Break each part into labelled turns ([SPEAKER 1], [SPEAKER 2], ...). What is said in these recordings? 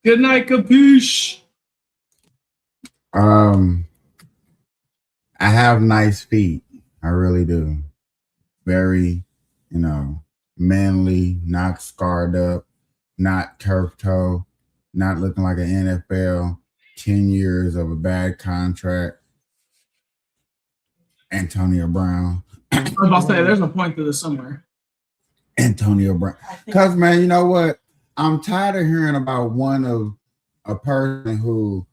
[SPEAKER 1] Good night, Kapeash.
[SPEAKER 2] Um, I have nice feet. I really do. Very, manly, not scarred up, not turf toe, not looking like an NFL. 10 years of a bad contract. Antonio Brown.
[SPEAKER 1] I was about to say, there's a point to this somewhere.
[SPEAKER 2] Antonio Brown. Because, man, you know what? I'm tired of hearing about one of a person who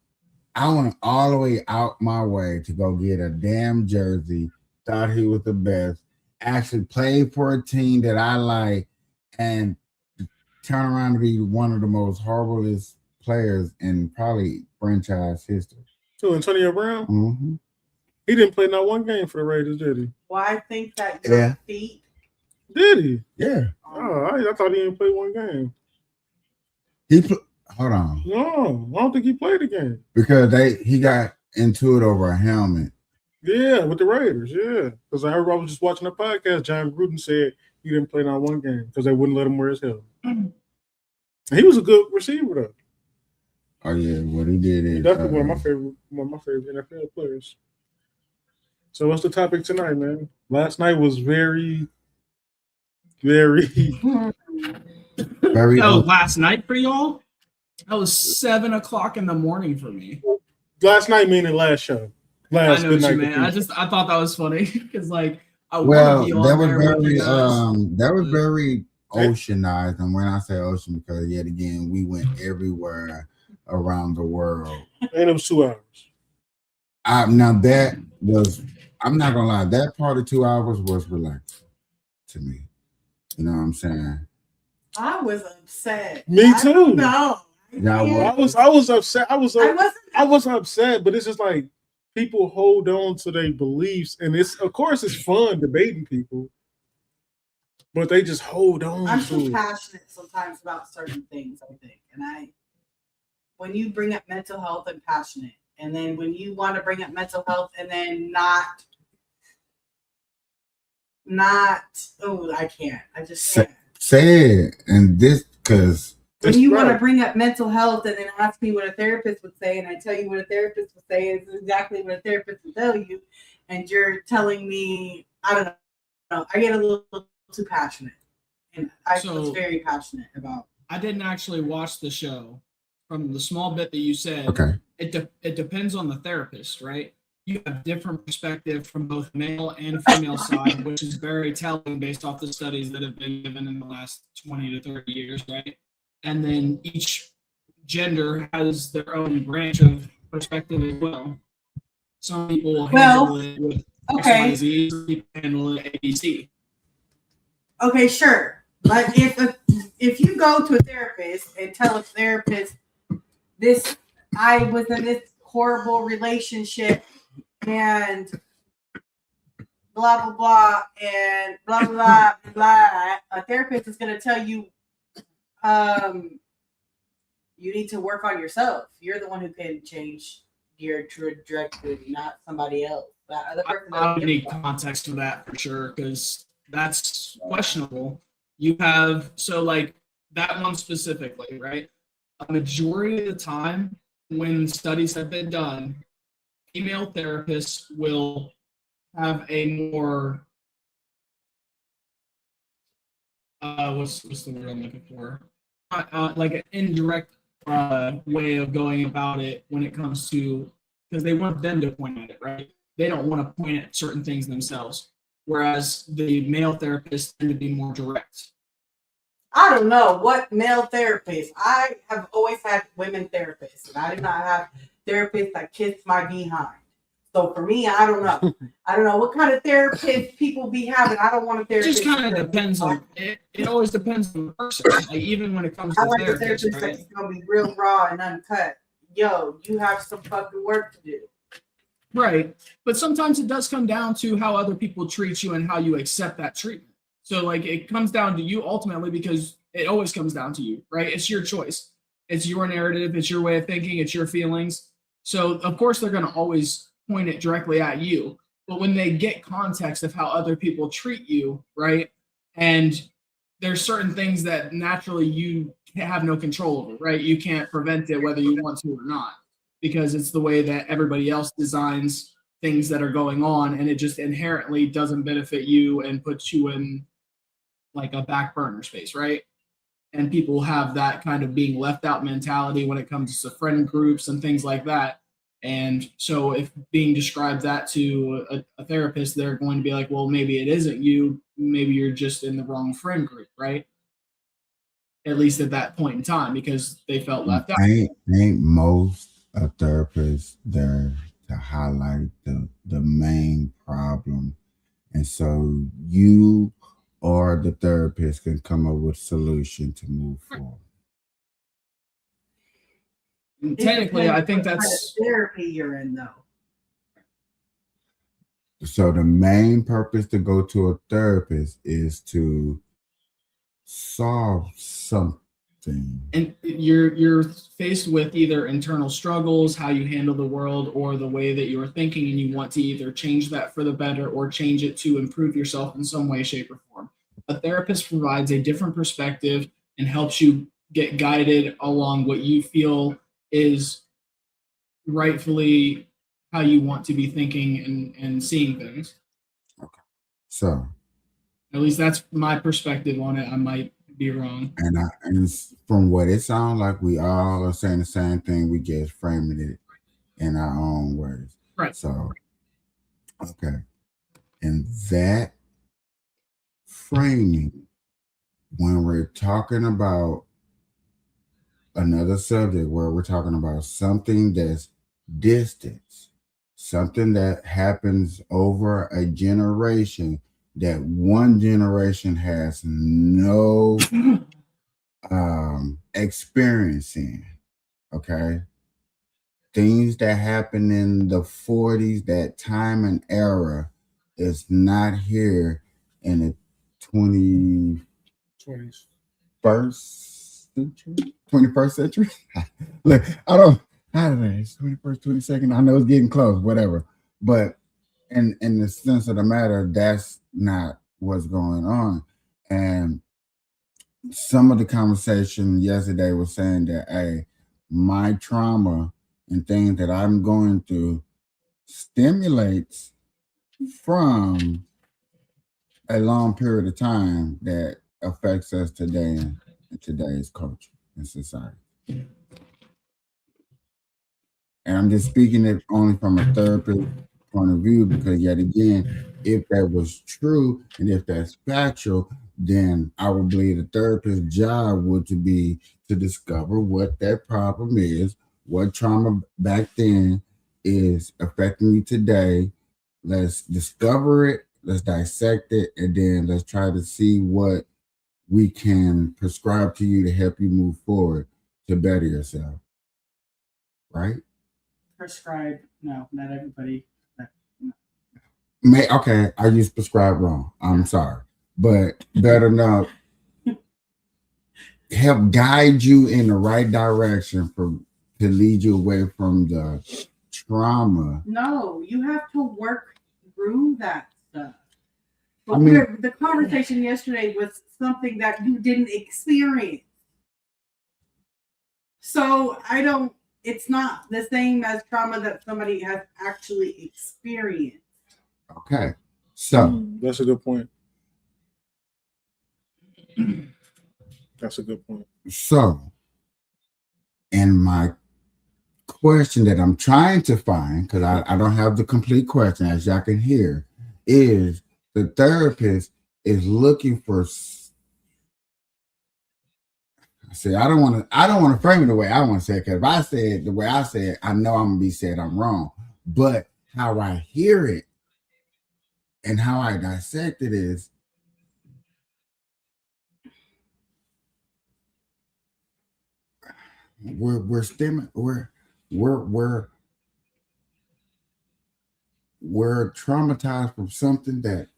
[SPEAKER 2] I went all the way out my way to go get a damn jersey, thought he was the best, actually played for a team that I like, and turn around to be one of the most horriblest players in probably franchise history.
[SPEAKER 3] So Antonio Brown,
[SPEAKER 2] Mm-hmm.
[SPEAKER 3] he didn't play not one game for the Raiders, did he?
[SPEAKER 4] Well, I think that your feet.
[SPEAKER 3] Did he?
[SPEAKER 2] Yeah.
[SPEAKER 3] Oh, I thought he didn't play one game.
[SPEAKER 2] Hold on.
[SPEAKER 3] No, I don't think he played the game.
[SPEAKER 2] Because he got into it over a helmet.
[SPEAKER 3] Yeah, with the Raiders, yeah. Because I was just watching a podcast, John Gruden said he didn't play not one game because they wouldn't let him wear his helmet. He was a good receiver though.
[SPEAKER 2] Oh yeah, what he did is
[SPEAKER 3] definitely one of my favorite NFL players. So what's the topic tonight, man? Last night was very
[SPEAKER 1] That was last night for y'all. That was 7 o'clock in the morning for me.
[SPEAKER 3] Last night meaning last show.
[SPEAKER 1] I know what you mean. I thought that was funny because that
[SPEAKER 2] was very oceanized, and when I say ocean, because yet again we went everywhere around the world,
[SPEAKER 3] and it was 2 hours.
[SPEAKER 2] Now that was, I'm not gonna lie, that part of 2 hours was relaxing to me. You know what I'm saying?
[SPEAKER 4] I was upset.
[SPEAKER 3] Me too.
[SPEAKER 4] No.
[SPEAKER 3] I was upset. I was upset, but it's just like people hold on to their beliefs, and it's of course it's fun debating people, but they just hold on.
[SPEAKER 4] I'm too passionate sometimes about certain things, I think, and when you bring up mental health and passionate, and then when you want to bring up mental health and then not I can't. I just can't.
[SPEAKER 2] Say it, and this because.
[SPEAKER 4] When you want to bring up mental health and then ask me what a therapist would say, and I tell you what a therapist would say is exactly what a therapist would tell you, and you're telling me, I don't know, I get a little too passionate. And I was very passionate about.
[SPEAKER 1] I didn't actually watch the show. From the small bit that you said,
[SPEAKER 2] okay,
[SPEAKER 1] it depends on the therapist, right? You have different perspective from both male and female side, which is very telling based off the studies that have been given in the last 20 to 30 years, right? And then each gender has their own branch of perspective as well. Some people handle it with XYZ, some people handle it ABC.
[SPEAKER 4] Okay, sure. But if you go to a therapist and tell a therapist I was in this horrible relationship and blah blah blah and blah blah blah, a therapist is going to tell you you need to work on yourself. You're the one who can change your trajectory, not somebody else. That other person
[SPEAKER 1] I don't need context for that for sure, because that's questionable. You have that one specifically, right? A majority of the time when studies have been done, female therapists will have a more what's the word I'm looking for? Like an indirect way of going about it when it comes to, because they want them to point at it, right? They don't want to point at certain things themselves, whereas the male therapists tend to be more direct.
[SPEAKER 4] I don't know what male therapists. I have always had women therapists, and I did not have therapists that kissed my behind. So for me, I don't know. I don't know what kind of therapist people be having. I don't want a therapist.
[SPEAKER 1] It just kind of depends on it. It always depends on the person. Like even when it comes to
[SPEAKER 4] a therapist that's gonna be real raw and uncut. Yo, you have some fucking work to do.
[SPEAKER 1] Right, but sometimes it does come down to how other people treat you and how you accept that treatment. So it comes down to you ultimately, because it always comes down to you, right? It's your choice. It's your narrative. It's your way of thinking. It's your feelings. So of course they're going to always point it directly at you. But when they get context of how other people treat you, right? And there's certain things that naturally you have no control over, right? You can't prevent it whether you want to or not, because it's the way that everybody else designs things that are going on, and it just inherently doesn't benefit you and puts you in like a back burner space, right? And people have that kind of being left out mentality when it comes to friend groups and things like that. And so if being described that to a therapist, they're going to be like, well, maybe it isn't you, maybe you're just in the wrong friend group, right? At least at that point in time, because they felt left out.
[SPEAKER 2] Ain't most a therapist there to highlight the main problem, and so you or the therapist can come up with a solution to move forward.
[SPEAKER 1] And technically, I think that's
[SPEAKER 4] what kind of therapy you're in, though.
[SPEAKER 2] So the main purpose to go to a therapist is to solve something.
[SPEAKER 1] and you're faced with either internal struggles, how you handle the world, or the way that you're thinking, and you want to either change that for the better or change it to improve yourself in some way, shape, or form. A therapist provides a different perspective and helps you get guided along what you feel is rightfully how you want to be thinking and seeing things.
[SPEAKER 2] So
[SPEAKER 1] At least that's my perspective on it. I might be wrong.
[SPEAKER 2] and from what it sounds like, we all are saying the same thing. We just framing it in our own words.
[SPEAKER 1] Right.
[SPEAKER 2] So, okay. And that framing, when we're talking about another subject where we're talking about something that's distance, something that happens over a generation that one generation has no experience in, okay? Things that happen in the 40s, that time and era is not here in the 21st century. 21st century? Look, I don't know. It's 21st, 22nd. I know it's getting close, whatever. But in the sense of the matter, that's not what's going on. And some of the conversation yesterday was saying that, hey, my trauma and things that I'm going through stimulates from a long period of time that affects us today in today's culture and society. And I'm just speaking it only from a therapist point of view, because yet again, if that was true and if that's factual, then I would believe the therapist's job would to be to discover what that problem is, what trauma back then is affecting you today. Let's discover it, let's dissect it, and then let's try to see what we can prescribe to you to help you move forward to better yourself. Right?
[SPEAKER 4] Prescribe? No, not everybody.
[SPEAKER 2] Okay, I used prescribe wrong. I'm sorry. But better enough, help guide you in the right direction to lead you away from the trauma.
[SPEAKER 4] No, you have to work through that stuff. But
[SPEAKER 2] I mean,
[SPEAKER 4] the conversation yesterday was something that you didn't experience. So it's not the same as trauma that somebody has actually experienced.
[SPEAKER 2] Okay, so
[SPEAKER 3] that's a good point. That's a good point.
[SPEAKER 2] So, and my question that I'm trying to find, because I don't have the complete question, as y'all can hear, is the therapist is looking for. See, I don't want to frame it the way I want to say it, because if I say it the way I say it, I know I'm gonna be said I'm wrong. But how I hear it and how I dissect it is, we're traumatized from something that.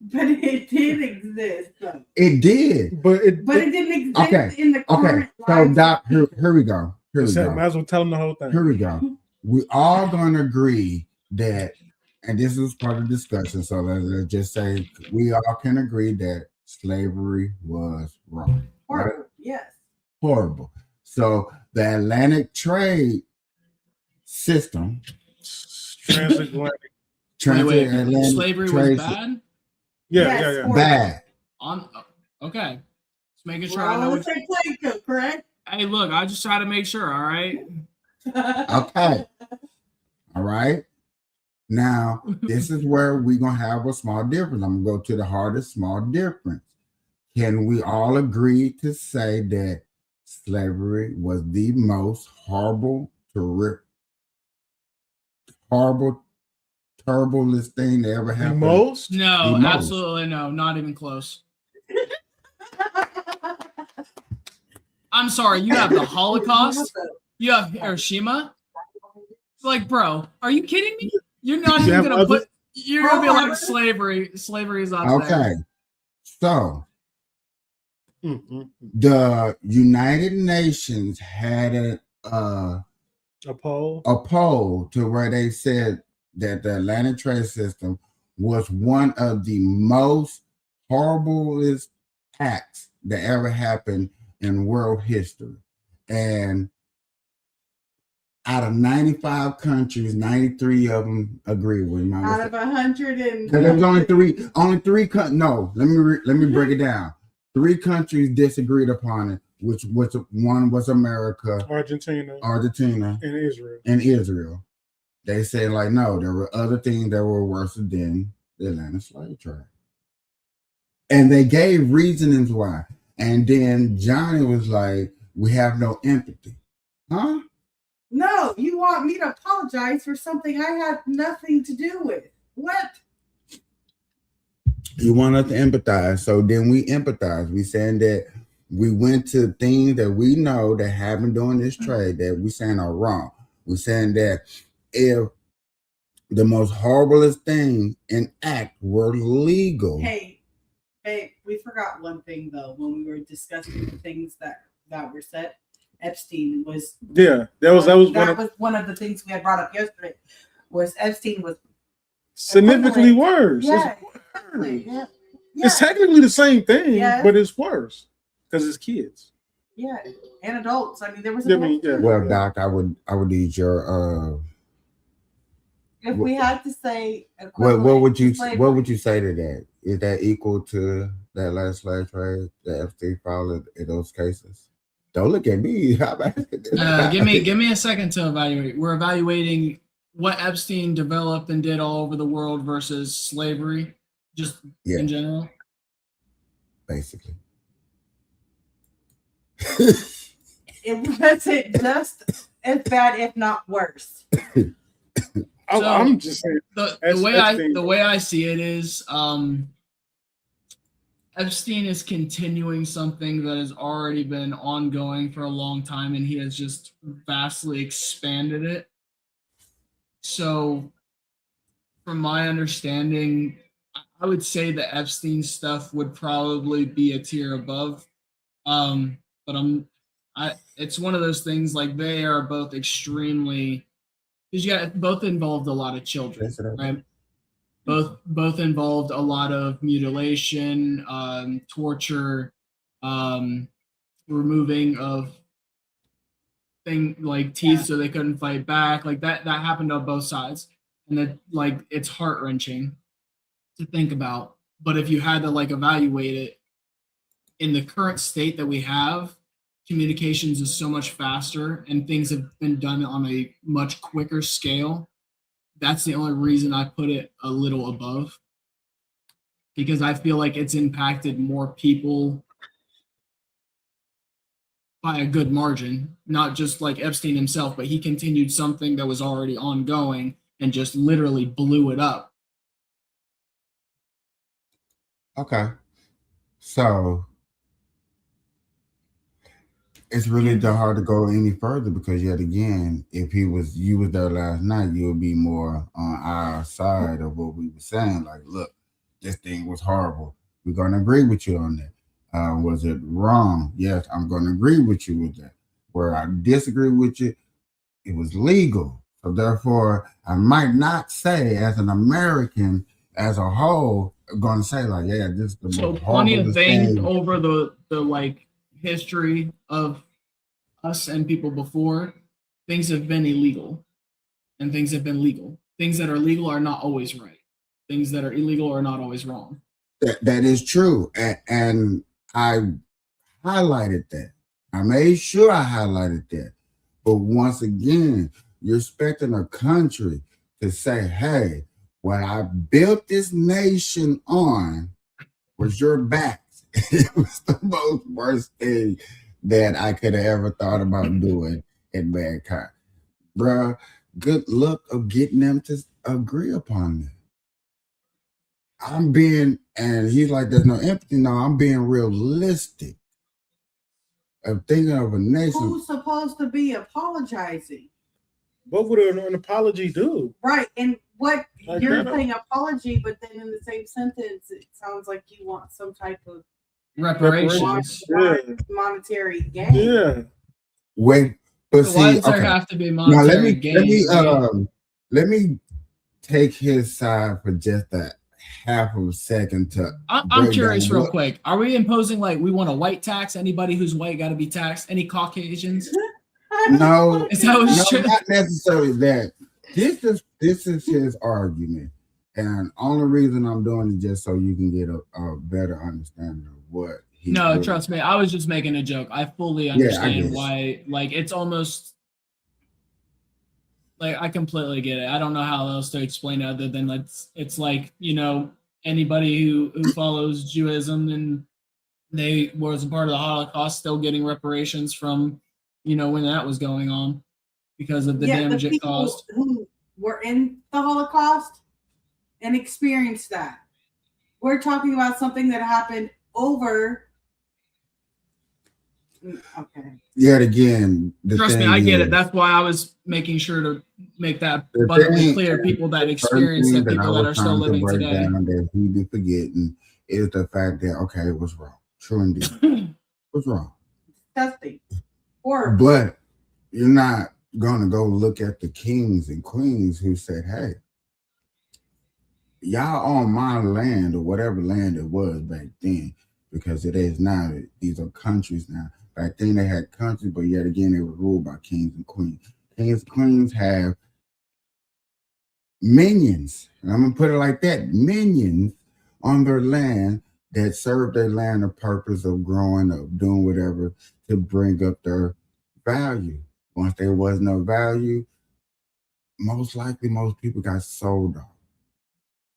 [SPEAKER 4] But it did exist, though.
[SPEAKER 2] It did,
[SPEAKER 3] but it
[SPEAKER 4] didn't exist in the current
[SPEAKER 2] So
[SPEAKER 4] life.
[SPEAKER 2] Doc, here we go.
[SPEAKER 3] Might as well tell them the whole thing.
[SPEAKER 2] Here we go. We all gonna agree that, and this is part of the discussion. So let's just say we all can agree that slavery was wrong.
[SPEAKER 4] Horrible.
[SPEAKER 2] Right?
[SPEAKER 4] Yes.
[SPEAKER 2] Horrible. So the Atlantic trade system,
[SPEAKER 3] Transatlantic.
[SPEAKER 2] transatlantic
[SPEAKER 1] Slavery was
[SPEAKER 2] trade
[SPEAKER 1] bad?
[SPEAKER 4] Yes,
[SPEAKER 3] Yeah.
[SPEAKER 4] horrible.
[SPEAKER 2] bad.
[SPEAKER 1] Okay. Just making sure
[SPEAKER 4] We're
[SPEAKER 1] I
[SPEAKER 4] all
[SPEAKER 1] know
[SPEAKER 4] on the
[SPEAKER 1] what.
[SPEAKER 4] same playing field, correct?
[SPEAKER 1] Hey, look, I just try to make sure, all right?
[SPEAKER 2] Okay. All right. Now, this is where we're going to have a small difference. I'm going to go to the hardest small difference. Can we all agree to say that slavery was the most horrible, terriblest thing that ever
[SPEAKER 3] The
[SPEAKER 2] happened?
[SPEAKER 3] most?
[SPEAKER 1] No,
[SPEAKER 2] The most.
[SPEAKER 1] absolutely no. Not even close. I'm sorry. You have the Holocaust. You have Hiroshima. Like, bro, are you kidding me? You're not
[SPEAKER 3] You
[SPEAKER 1] even
[SPEAKER 3] have
[SPEAKER 1] gonna
[SPEAKER 3] other-
[SPEAKER 1] put. You're gonna be like slavery. Slavery is up
[SPEAKER 2] Okay.
[SPEAKER 1] there.
[SPEAKER 2] So
[SPEAKER 3] Mm-hmm.
[SPEAKER 2] the United Nations had
[SPEAKER 3] A poll.
[SPEAKER 2] a poll to where they said that the Atlantic trade system was one of the most horriblest acts that ever happened in world history. And out of 95 countries, 93 of them agree with me.
[SPEAKER 4] Out of 100 and
[SPEAKER 2] There was only three. No, let me break it down. 3 countries disagreed upon it, which one was America,
[SPEAKER 3] Argentina,
[SPEAKER 2] and Israel. They said like, no, there were other things that were worse than the Atlantic slave trade, and they gave reasonings why. And then Johnny was like, "We have no empathy, huh?"
[SPEAKER 4] No, you want me to apologize for something I had nothing to do with. What?
[SPEAKER 2] You want us to empathize. So then we empathize. We saying that we went to things that we know that happen during this trade that we saying are wrong. We saying that if the most horriblest thing in act were legal.
[SPEAKER 4] Hey, we forgot one thing though when we were discussing the things that were said. Epstein was
[SPEAKER 3] that was
[SPEAKER 4] one of the things we had brought up yesterday. Was Epstein was
[SPEAKER 3] significantly worse.
[SPEAKER 4] Yeah,
[SPEAKER 3] Yeah. It's technically the same thing,
[SPEAKER 4] Yeah.
[SPEAKER 3] but it's worse because it's kids.
[SPEAKER 4] Yeah, and adults. I mean, there was.
[SPEAKER 2] Well, Doc, I would need your
[SPEAKER 4] If we had to say,
[SPEAKER 2] what would you say to that? Is that equal to that last slave trade, the Epstein file in those cases? Don't look at me. How about
[SPEAKER 1] Give me a second to evaluate. We're evaluating what Epstein developed and did all over the world versus slavery, just in general.
[SPEAKER 2] Basically.
[SPEAKER 4] It wasn't just as bad, if not worse.
[SPEAKER 3] I'm just saying
[SPEAKER 1] the way I see it is Epstein is continuing something that has already been ongoing for a long time, and he has just vastly expanded it. So, from my understanding, I would say the Epstein stuff would probably be a tier above. But it's one of those things like they are both extremely, because both involved a lot of children, right? Both involved a lot of mutilation, torture, removing of thing like teeth so they couldn't fight back. Like that happened on both sides, and that like it's heart-wrenching to think about. But if you had to like evaluate it in the current state that we have, communications is so much faster and things have been done on a much quicker scale. That's the only reason I put it a little above, because I feel like it's impacted more people by a good margin, not just like Epstein himself, but he continued something that was already ongoing and just literally blew it up.
[SPEAKER 2] Okay. So it's really hard to go any further because yet again, if you was there last night, you would be more on our side of what we were saying. Like, look, this thing was horrible. We're gonna agree with you on that. Was it wrong? Yes, I'm gonna agree with you with that. Where I disagree with you, it was legal. So therefore, I might not say as an American as a whole, gonna say like, yeah, this is the
[SPEAKER 1] So
[SPEAKER 2] most
[SPEAKER 1] plenty of
[SPEAKER 2] horrible
[SPEAKER 1] things
[SPEAKER 2] thing.
[SPEAKER 1] over the like history of us and people before. Things have been illegal, and things have been legal. Things that are legal are not always right. Things that are illegal are not always wrong.
[SPEAKER 2] That is true, and I highlighted that. I made sure I highlighted that. But once again, you're expecting a country to say, "Hey, what I built this nation on was your backs." It was the most worst thing that I could have ever thought about doing in mankind. Bruh, good luck of getting them to agree upon that. And he's like, there's no empathy. No, I'm being realistic of thinking of a nation.
[SPEAKER 4] Who's supposed to be apologizing?
[SPEAKER 3] What would an apology do?
[SPEAKER 4] Right, and what
[SPEAKER 3] Like
[SPEAKER 4] you're
[SPEAKER 3] that?
[SPEAKER 4] saying apology, but then in the same sentence, it sounds like you want some type of
[SPEAKER 1] Reparations.
[SPEAKER 3] Yeah.
[SPEAKER 4] monetary gain.
[SPEAKER 3] Yeah.
[SPEAKER 2] Wait, but
[SPEAKER 1] So why
[SPEAKER 2] see,
[SPEAKER 1] does there
[SPEAKER 2] okay.
[SPEAKER 1] have to be
[SPEAKER 2] Now
[SPEAKER 1] monetary gain?
[SPEAKER 2] let me take his side for just a half of a second to
[SPEAKER 1] I'm
[SPEAKER 2] break
[SPEAKER 1] curious,
[SPEAKER 2] down
[SPEAKER 1] real
[SPEAKER 2] what-
[SPEAKER 1] quick. Are we imposing like we want a white tax? Anybody who's white got to be taxed? Any Caucasians?
[SPEAKER 2] No,
[SPEAKER 1] Is that what's true?
[SPEAKER 2] not necessarily that. This is his argument, and only reason I'm doing it just so you can get a better understanding of what he.
[SPEAKER 1] No,
[SPEAKER 2] really-
[SPEAKER 1] trust me. I was just making a joke. I fully
[SPEAKER 2] I
[SPEAKER 1] understand
[SPEAKER 2] get it.
[SPEAKER 1] why. Like, it's almost like I completely get it. I don't know how else to explain it other than it's like, you know, anybody who follows Judaism and they was a part of the Holocaust still getting reparations from, you know, when that was going on because of the damage it caused.
[SPEAKER 4] Who were in the Holocaust and experienced that. We're talking about something that happened over. Okay.
[SPEAKER 2] Yet again,
[SPEAKER 1] Trust me,
[SPEAKER 2] thing
[SPEAKER 1] I get
[SPEAKER 2] is,
[SPEAKER 1] it. That's why I was making sure to make that
[SPEAKER 2] The
[SPEAKER 1] abundantly
[SPEAKER 2] thing-
[SPEAKER 1] clear. People that
[SPEAKER 2] certain
[SPEAKER 1] experienced
[SPEAKER 2] thing
[SPEAKER 1] it, people
[SPEAKER 2] I
[SPEAKER 1] that
[SPEAKER 2] was
[SPEAKER 1] are still
[SPEAKER 2] trying to
[SPEAKER 1] living
[SPEAKER 2] break
[SPEAKER 1] today.
[SPEAKER 2] down that he be forgetting is the fact that okay, it was wrong. True indeed, it was wrong.
[SPEAKER 4] Disgusting. Horrible.
[SPEAKER 2] But you're not gonna go look at the kings and queens who said, "Hey, y'all on my land or whatever land it was back then," because it is now. These are countries now. Back then they had countries, but yet again they were ruled by kings and queens. Kings and queens have minions, and I'm gonna put it like that: minions on their land that serve their land a purpose of growing up, doing whatever to bring up their value. Once there was no value, most likely most people got sold off.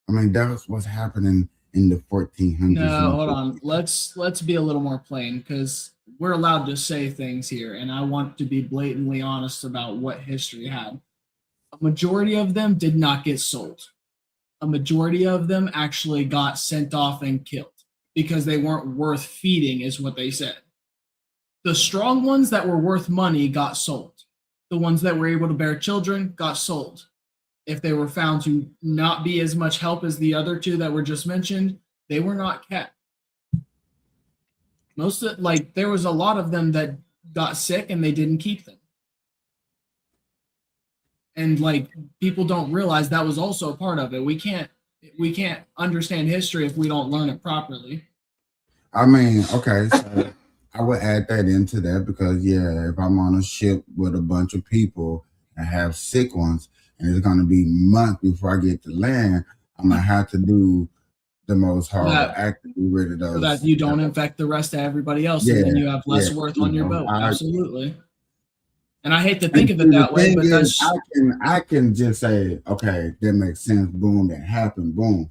[SPEAKER 2] I mean, that's what's happening in the 1400s.
[SPEAKER 1] No, hold on. Let's be a little more plain because we're allowed to say things here, and I want to be blatantly honest about what history had. A majority of them did not get sold. A majority of them actually got sent off and killed because they weren't worth feeding, is what they said. The strong ones that were worth money got sold. The ones that were able to bear children got sold. If they were found to not be as much help as the other two that were just mentioned, they were not kept. There was a lot of them that got sick and they didn't keep them. And like people don't realize that was also a part of it. We can't understand history if we don't learn it properly.
[SPEAKER 2] I mean, okay, so I would add that into that because yeah, if I'm on a ship with a bunch of people and have sick ones, and it's gonna be months before I get to land, I'm gonna have to do the most horrible act to be rid of those.
[SPEAKER 1] So that you don't infect the rest of everybody else, and then you have less worth on your boat. Absolutely. And I hate to think of it that way, but that's
[SPEAKER 2] I can just say, okay, that makes sense. Boom, that happened. Boom.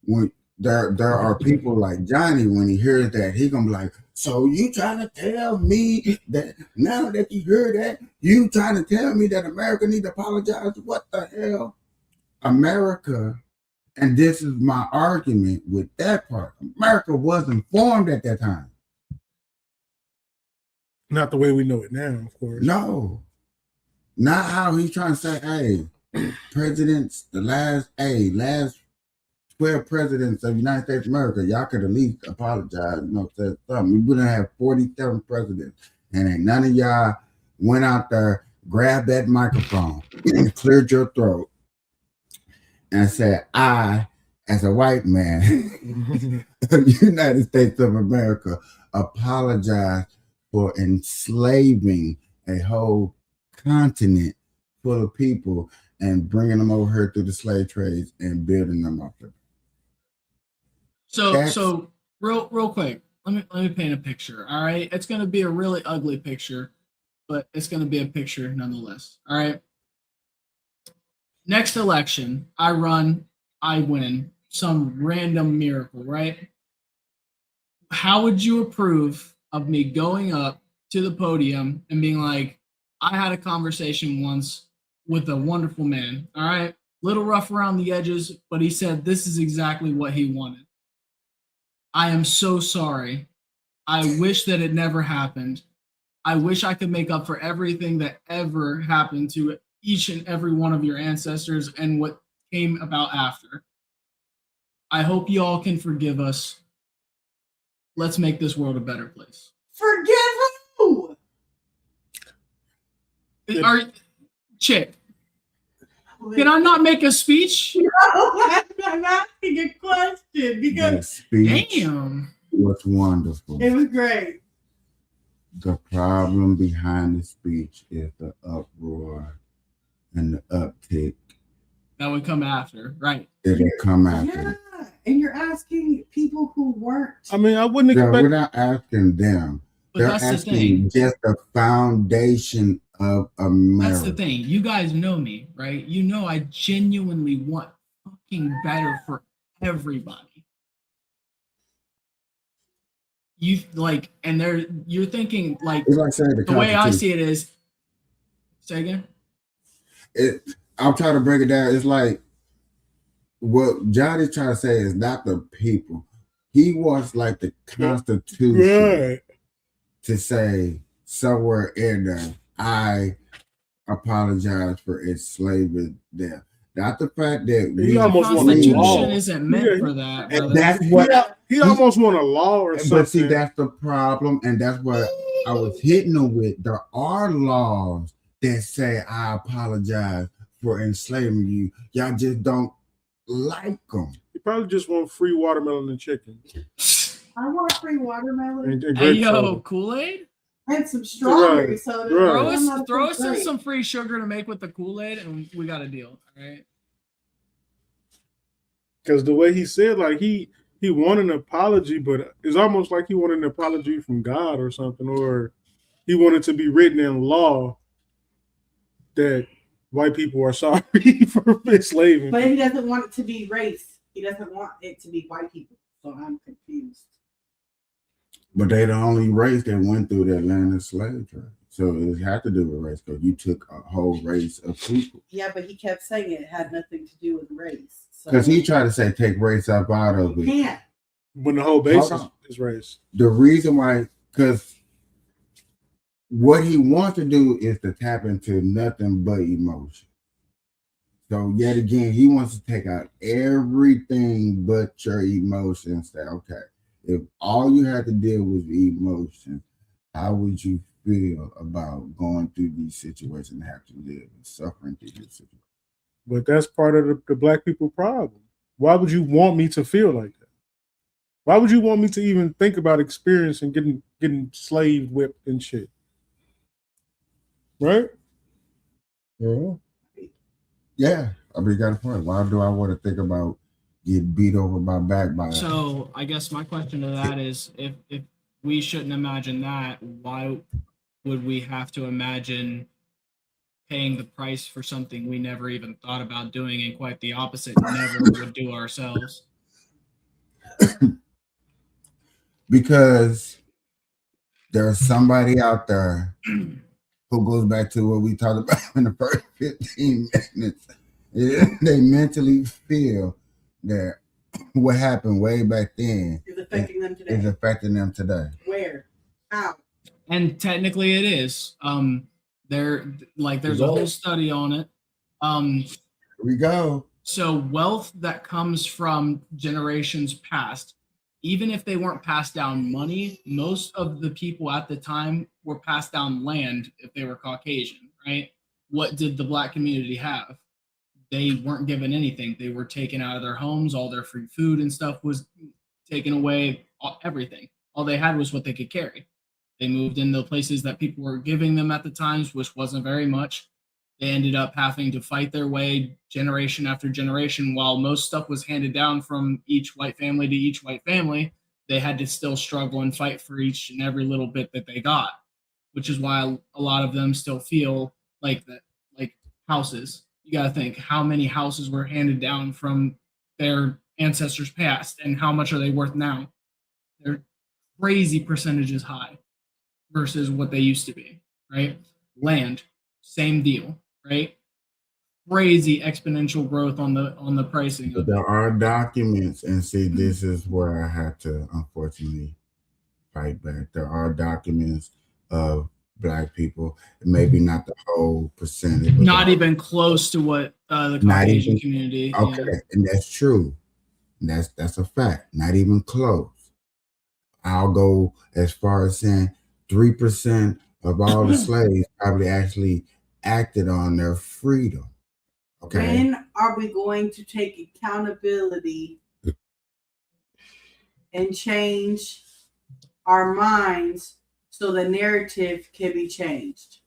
[SPEAKER 2] When there are people like Johnny, when he hears that, he gonna be like, so you trying to tell me that now that you heard that, you trying to tell me that America need to apologize? What the hell? America, and this is my argument with that part, America wasn't formed at that time.
[SPEAKER 3] Not the way we know it now, of course.
[SPEAKER 2] No. Not how he's trying to say, hey, presidents, the last 12 presidents of the United States of America, y'all could at least apologize, say something. We wouldn't have 47 presidents. And ain't none of y'all went out there, grabbed that microphone, and cleared your throat, and said, I as a white man, the United States of America apologized for enslaving a whole continent full of people and bringing them over here through the slave trades and building them up.
[SPEAKER 1] So real quick, let me paint a picture. All right, it's gonna be a really ugly picture, but it's gonna be a picture nonetheless. All right. Next election, I run, I win, some random miracle, right? How would you approve of me going up to the podium and being like, I had a conversation once with a wonderful man, all right? Little rough around the edges, but he said this is exactly what he wanted. I am so sorry. I wish that it never happened. I wish I could make up for everything that ever happened to each and every one of your ancestors and what came about after. I hope you all can forgive us. Let's make this world a better place.
[SPEAKER 4] Forgive who?
[SPEAKER 1] Chick, can I not make a speech?
[SPEAKER 4] No, I'm asking a question because
[SPEAKER 2] speech
[SPEAKER 1] damn,
[SPEAKER 2] was wonderful.
[SPEAKER 4] it was great.
[SPEAKER 2] The problem behind the speech is the uproar and the uptick.
[SPEAKER 1] That would come after, right?
[SPEAKER 2] It'll come after.
[SPEAKER 4] Yeah, and you're asking people who weren't.
[SPEAKER 3] I mean, I wouldn't
[SPEAKER 2] Yeah,
[SPEAKER 3] expect.
[SPEAKER 2] we're not asking them.
[SPEAKER 1] But
[SPEAKER 2] They're
[SPEAKER 1] that's the
[SPEAKER 2] asking
[SPEAKER 1] thing.
[SPEAKER 2] just the foundation of America.
[SPEAKER 1] That's the thing. You guys know me, right? You know I genuinely want fucking better for everybody. You like, and you're thinking like
[SPEAKER 2] It's like saying
[SPEAKER 1] the way I
[SPEAKER 2] Constitution.
[SPEAKER 1] see it is. Say again.
[SPEAKER 2] I'm trying to break it down. It's like what Johnny's trying to say is not the people. He wants like the Constitution
[SPEAKER 3] Right.
[SPEAKER 2] to say somewhere in there, I apologize for enslaving them. Not the fact that
[SPEAKER 3] He
[SPEAKER 1] The
[SPEAKER 3] almost want a
[SPEAKER 1] Constitution
[SPEAKER 3] law.
[SPEAKER 1] isn't meant
[SPEAKER 3] Yeah,
[SPEAKER 1] for that.
[SPEAKER 2] and
[SPEAKER 1] brother.
[SPEAKER 2] that's what
[SPEAKER 3] He almost want a law or something.
[SPEAKER 2] but see, that's the problem, and that's what I was hitting them with. There are laws that say I apologize for enslaving you. Y'all just don't like them.
[SPEAKER 3] He probably just want free watermelon and chicken.
[SPEAKER 4] I want free watermelon
[SPEAKER 3] And
[SPEAKER 1] Hey
[SPEAKER 3] grape
[SPEAKER 1] yo,
[SPEAKER 3] soda.
[SPEAKER 1] Kool-Aid.
[SPEAKER 4] and some strawberry
[SPEAKER 3] Right,
[SPEAKER 4] soda.
[SPEAKER 3] right.
[SPEAKER 1] Throw
[SPEAKER 4] I'm not
[SPEAKER 1] us, throw us in
[SPEAKER 4] great.
[SPEAKER 1] some free sugar to make with the Kool-Aid, and we got a deal. All right.
[SPEAKER 3] Because the way he said, like he wanted an apology, but it's almost like he wanted an apology from God or something, or he wanted to be written in law that white people are sorry for enslaving.
[SPEAKER 4] But he doesn't want it to be race. He doesn't want it to be white people. So I'm confused.
[SPEAKER 2] But they the only race that went through the Atlanta slave trade. So it had to do with race because you took a whole race of people.
[SPEAKER 4] Yeah, but he kept saying it had nothing to do with race.
[SPEAKER 2] Because he tried to say take race up out of it.
[SPEAKER 4] can't.
[SPEAKER 3] When the whole basis is race.
[SPEAKER 2] The reason why, because what he wants to do is to tap into nothing but emotion. So yet again, he wants to take out everything but your emotions. Say, okay, if all you had to deal with emotion, how would you feel about going through these situations and have to live and suffering through these situations?
[SPEAKER 3] But that's part of the black people problem. Why would you want me to feel like that? Why would you want me to even think about experiencing getting slave whipped and shit? Right?
[SPEAKER 2] Yeah, I mean, you got a point. Why do I want to think about getting beat over my back by?
[SPEAKER 1] So I guess my question to that is, if we shouldn't imagine that, why would we have to imagine paying the price for something we never even thought about doing, and quite the opposite, never would do ourselves?
[SPEAKER 2] Because there's somebody out there who goes back to what we talked about in the first 15 minutes. They mentally feel that what happened way back then
[SPEAKER 4] Is affecting them today.
[SPEAKER 2] is affecting them today.
[SPEAKER 4] Where? How?
[SPEAKER 1] And technically, it is. There's a whole study on it.
[SPEAKER 2] Here we go.
[SPEAKER 1] So wealth that comes from generations past, even if they weren't passed down money, most of the people at the time were passed down land if they were Caucasian, right? What did the black community have? they weren't given anything. They were taken out of their homes. All their free food and stuff was taken away. Everything. All they had was what they could carry. They moved into places that people were giving them at the times, which wasn't very much. They ended up having to fight their way generation after generation. While most stuff was handed down from each white family to each white family, they had to still struggle and fight for each and every little bit that they got, which is why a lot of them still feel like that, like houses. You got to think how many houses were handed down from their ancestors past and how much are they worth now? They're crazy percentages high versus what they used to be, right? Land, same deal, right? Crazy exponential growth on the pricing.
[SPEAKER 2] But there are documents, and see, this is where I had to unfortunately fight back. There are documents of Black people, maybe not the whole percentage,
[SPEAKER 1] not even close to what the Caucasian community.
[SPEAKER 2] Okay, yeah. And that's true. And that's a fact. Not even close. I'll go as far as saying 3% of all the slaves probably actually acted on their freedom. Okay.
[SPEAKER 4] When are we going to take accountability and change our minds so the narrative can be changed?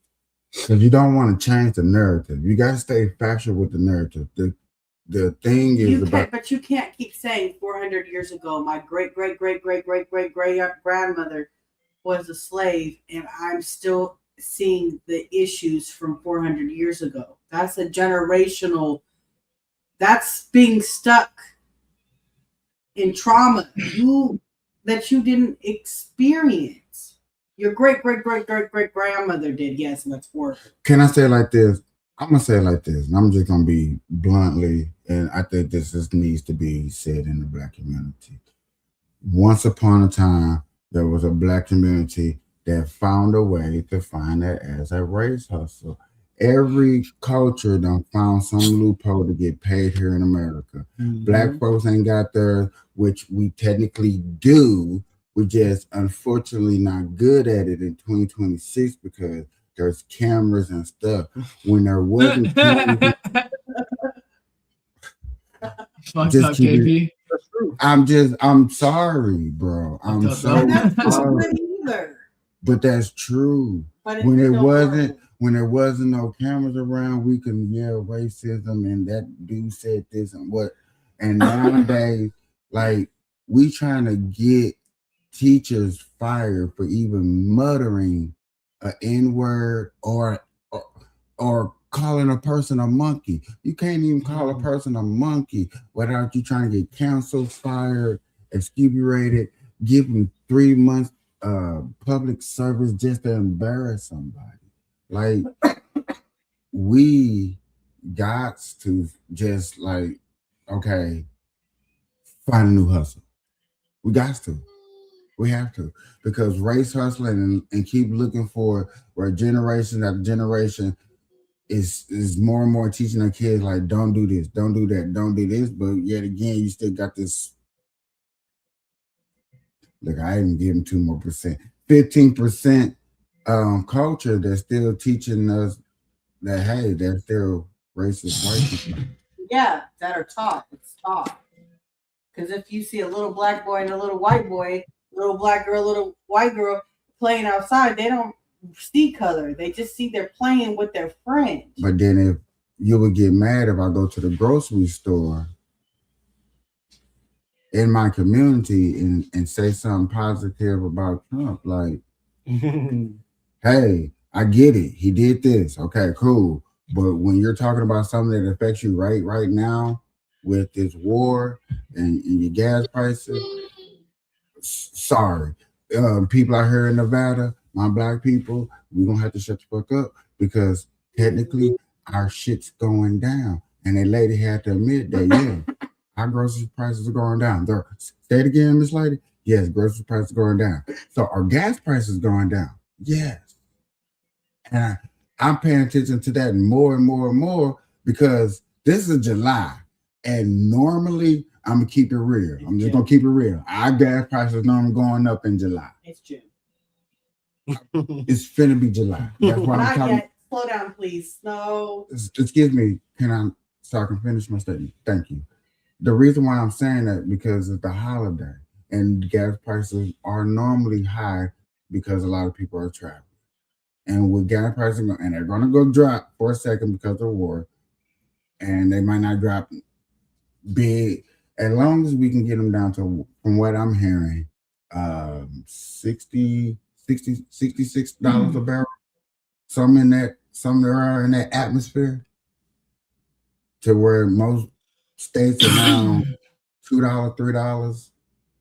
[SPEAKER 2] Because you don't want to change the narrative. You got to stay factual with the narrative. The thing is
[SPEAKER 4] but you can't keep saying 400 years ago, my great grandmother was a slave, and I'm still seeing the issues from 400 years ago. That's a generational, that's being stuck in trauma that you didn't experience. Your great grandmother did. Yes, and that's horrible.
[SPEAKER 2] Can I say it like this? I'm gonna say it like this, and I'm just gonna be bluntly, and I think this just needs to be said in the Black community. Once upon a time, there was a Black community that found a way to find that as a race hustle. Every culture done found some loophole to get paid here in America. Mm-hmm. Black folks ain't got theirs, which we technically do. We just unfortunately not good at it in 2026 because there's cameras and stuff. When there wasn't cameras, I'm sorry, bro. I'm so sorry. But that's true. But when there wasn't no cameras around, we can yell racism and that dude said this and what. And nowadays, like, we trying to get teachers fired for even muttering an N-word or calling a person a monkey. You can't even call a person a monkey without you trying to get canceled, fired, excoriated, give them 3 months public service just to embarrass somebody. Like, we got to just like, okay, find a new hustle. We got to. We have to, because race hustling and keep looking for where generation after generation is more and more teaching our kids like, don't do this, don't do that, don't do this. But yet again, you still got this. Look, I didn't give them 2 more percent, 15% culture that's still teaching us that, hey, they're still racist white people.
[SPEAKER 4] Yeah, that are taught. It's taught. Because if you see a little Black boy and a little white boy, little Black girl, little white girl playing outside, they don't see color. They just see they're playing with their friends.
[SPEAKER 2] But then if you would get mad if I go to the grocery store in my community and say something positive about Trump, like, hey, I get it. He did this. Okay, cool. But when you're talking about something that affects you right now with this war and your gas prices, sorry. People out here in Nevada, my Black people, we're going to have to shut the fuck up because technically our shit's going down. And that lady had to admit that, yeah, our grocery prices are going down. Say it again, Miss Lady. Yes, grocery prices are going down. So our gas prices going down. Yes. And I'm paying attention to that more and more and more because this is July. And normally, I'm going to keep it real. I'm just going to keep it real. Our gas prices normally going up in July.
[SPEAKER 4] It's June.
[SPEAKER 2] It's finna be July. That's why I'm talking.
[SPEAKER 4] Yet. Slow down, please. No.
[SPEAKER 2] Excuse me. Can I so I can finish my statement. Thank you. The reason why I'm saying that because it's the holiday and gas prices are normally high because a lot of people are traveling. And with gas prices, and they're going to go drop for a second because of war, and they might not drop big as long as we can get them down to, from what I'm hearing, 66 a barrel, somewhere in that atmosphere, to where most states around $2, $3,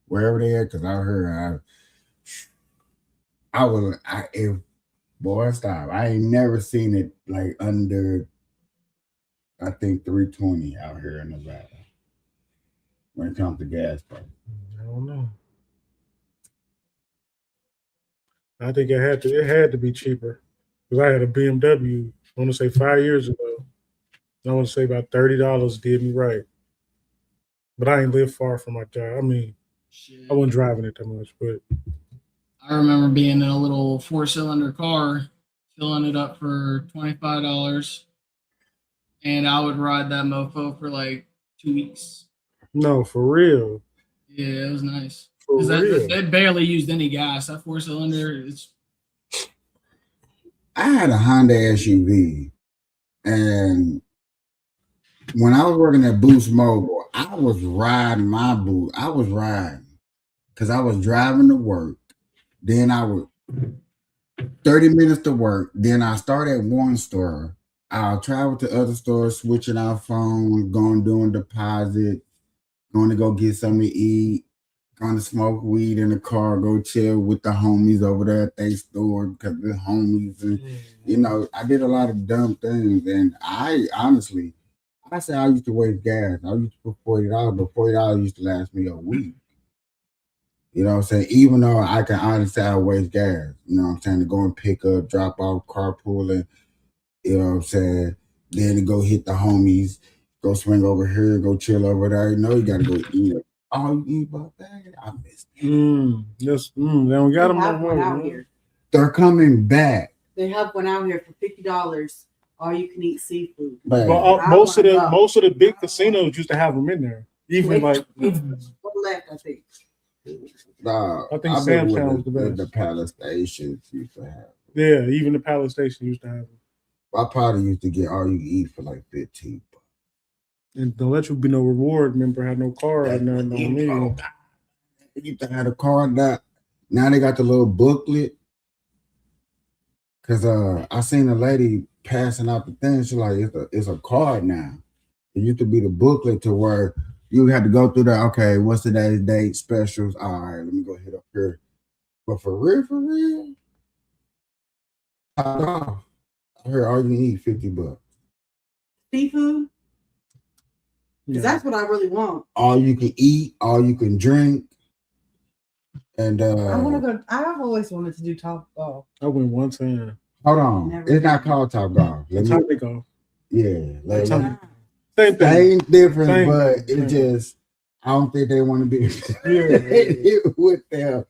[SPEAKER 2] wherever they are. Because I heard if boy stop, I ain't never seen it like under, I think 320 out here in Nevada when it comes to gas prices.
[SPEAKER 3] I don't know. I think it had to be cheaper because I had a BMW. I want to say 5 years ago. I want to say about $30 did me right, but I ain't live far from my job. I mean, I wasn't driving it that much, but
[SPEAKER 1] I remember being in a little 4-cylinder car, filling it up for $25, and I would ride that mofo for like 2 weeks.
[SPEAKER 3] no, for real.
[SPEAKER 1] Yeah, it was nice.
[SPEAKER 3] For real.
[SPEAKER 1] They barely used any gas. That 4-cylinder is.
[SPEAKER 2] I had a Honda SUV, and when I was working at Boost Mobile, I was riding my Boost. I was riding because I was driving to work. Then I would 30 minutes to work. Then I start at one store. I'll travel to other stores, switching out phones, going doing deposit, going to go get something to eat, going to smoke weed in the car, go chill with the homies over there at their store because the homies. And, you know, I did a lot of dumb things. And I honestly, I say I used to waste gas. I used to put $40, but $40 used to last me a week. You know what I'm saying? Even though I can honestly say I waste gas, you know what I'm saying? To go and pick up, drop off, carpooling, you know what I'm saying? Then to go hit the homies, go swing over here, go chill over there. You know, you got to go eat. Oh, you eat about that? I missed it.
[SPEAKER 3] Yes, they don't got them
[SPEAKER 4] have one out here.
[SPEAKER 2] They're coming back.
[SPEAKER 4] They have one out here for $50. All you can eat seafood.
[SPEAKER 3] Well, most of the big casinos used to have them in there. Even like
[SPEAKER 4] it's one left, I think.
[SPEAKER 3] I think Sam's Town was the best.
[SPEAKER 2] The Palace Stations used to have.
[SPEAKER 3] Yeah, even the Palace Station used to have them.
[SPEAKER 2] I probably used to get all you eat for like $15.
[SPEAKER 3] And don't let you be no reward. Remember, had no card or nothing on me.
[SPEAKER 2] You used to have a card that now they got the little booklet. Cause I seen a lady passing out the thing. She's like, it's a card now. It used to be the booklet to where you had to go through that. Okay, what's today's date? Specials. All right, let me go hit up here. But for real, I heard all you need $50.
[SPEAKER 4] Seafood? Because that's what I really want.
[SPEAKER 2] All you can eat, all you can drink. And
[SPEAKER 4] I want to go. I've always wanted to do Top Golf.
[SPEAKER 3] I went one time.
[SPEAKER 2] Hold on. It's not called Top Golf.
[SPEAKER 3] Top Golf.
[SPEAKER 2] Yeah. Like,
[SPEAKER 3] same thing.
[SPEAKER 2] Same difference,
[SPEAKER 3] Same
[SPEAKER 2] but
[SPEAKER 3] thing.
[SPEAKER 2] it just, I don't think they want to be with them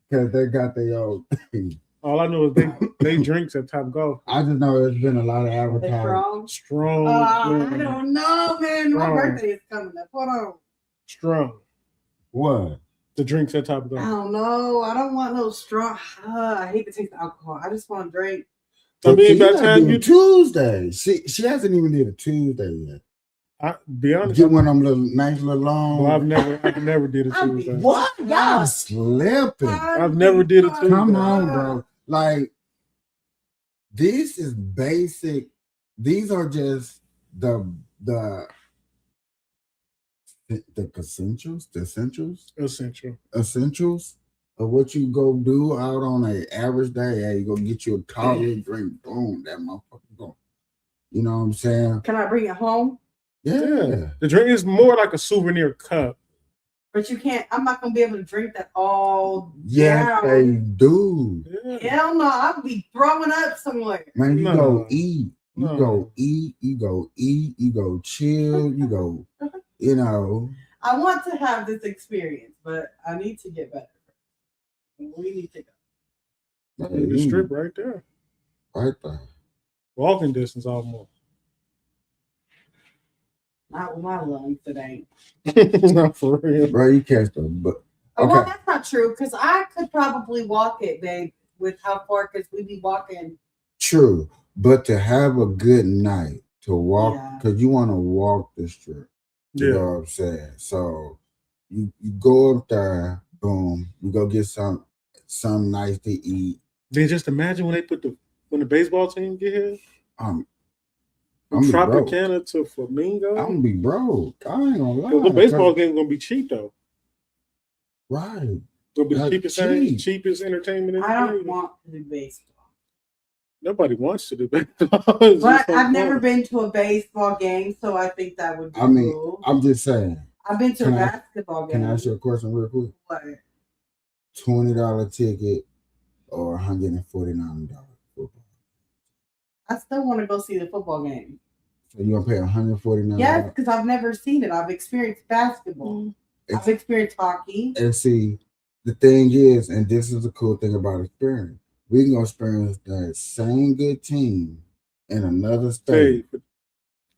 [SPEAKER 2] because they got their own thing.
[SPEAKER 3] All I know is they drinks at Top Golf.
[SPEAKER 2] I just know there's been a lot of advertising.
[SPEAKER 3] Strong.
[SPEAKER 4] I don't know, man. My birthday is coming up. Hold on.
[SPEAKER 3] Strong.
[SPEAKER 2] What?
[SPEAKER 3] The drinks at Top Golf.
[SPEAKER 4] I don't know. I don't want no strong. I hate to take the alcohol. I just want to drink.
[SPEAKER 2] I mean, by the time you Tuesday, she hasn't even did a Tuesday yet.
[SPEAKER 3] I be honest.
[SPEAKER 2] Get one of them nice little long.
[SPEAKER 3] Well, I've never did a Tuesday.
[SPEAKER 2] What? Y'all slipping.
[SPEAKER 3] I've never did a Tuesday.
[SPEAKER 2] Come on, bro. Like, this is basic. These are just the essentials of what you go do out on an average day. Hey, you go get you a coffee, drink, boom, that motherfucker go. You know what I'm saying?
[SPEAKER 4] Can I bring it home?
[SPEAKER 2] Yeah.
[SPEAKER 3] The drink is more like a souvenir cup.
[SPEAKER 4] But you can't. I'm not gonna be able to drink that all.
[SPEAKER 2] Yes, they do.
[SPEAKER 4] Hell no! I'll be throwing up somewhere.
[SPEAKER 2] Man, you go eat. You go eat. You go eat. You go chill. You go. You know.
[SPEAKER 4] I want to have this experience, but I need to get better. We need to go.
[SPEAKER 3] The strip right there.
[SPEAKER 2] Right there.
[SPEAKER 3] Walking distance almost.
[SPEAKER 4] Not with my lungs today.
[SPEAKER 3] Not for real.
[SPEAKER 2] Bro, you catch them, but
[SPEAKER 4] Well,
[SPEAKER 2] okay.
[SPEAKER 4] that's not true because I could probably walk it, babe, with how far because we be walking.
[SPEAKER 2] True, but to have a good night to walk,
[SPEAKER 4] Yeah.
[SPEAKER 2] because you want to walk the strip. You
[SPEAKER 3] Yeah.
[SPEAKER 2] know what I'm saying? So you go up there, boom, you go get some nice to eat.
[SPEAKER 3] Then just imagine when the baseball team get here.
[SPEAKER 2] I'm
[SPEAKER 3] From
[SPEAKER 2] be broke.
[SPEAKER 3] Tropicana to Flamingo.
[SPEAKER 2] I'm gonna be broke. I ain't gonna lie.
[SPEAKER 3] The baseball game gonna be cheap though.
[SPEAKER 2] Right.
[SPEAKER 3] It'll be the
[SPEAKER 2] That's
[SPEAKER 3] cheapest entertainment in the
[SPEAKER 4] I don't
[SPEAKER 3] game.
[SPEAKER 4] want to do baseball.
[SPEAKER 3] Nobody wants to do baseball.
[SPEAKER 4] But I've never been to a baseball game, so I think that would be cool.
[SPEAKER 2] I'm just saying.
[SPEAKER 4] I've been to a basketball game.
[SPEAKER 2] Can I ask you a question real quick?
[SPEAKER 4] What?
[SPEAKER 2] $20 ticket or $149 football?
[SPEAKER 4] I still want to go see the football game.
[SPEAKER 2] So you gonna pay $149?
[SPEAKER 4] Yes, because I've never seen it. I've experienced basketball. I've experienced hockey.
[SPEAKER 2] And see, the thing is, and this is the cool thing about experience, we can go experience that same good team in another state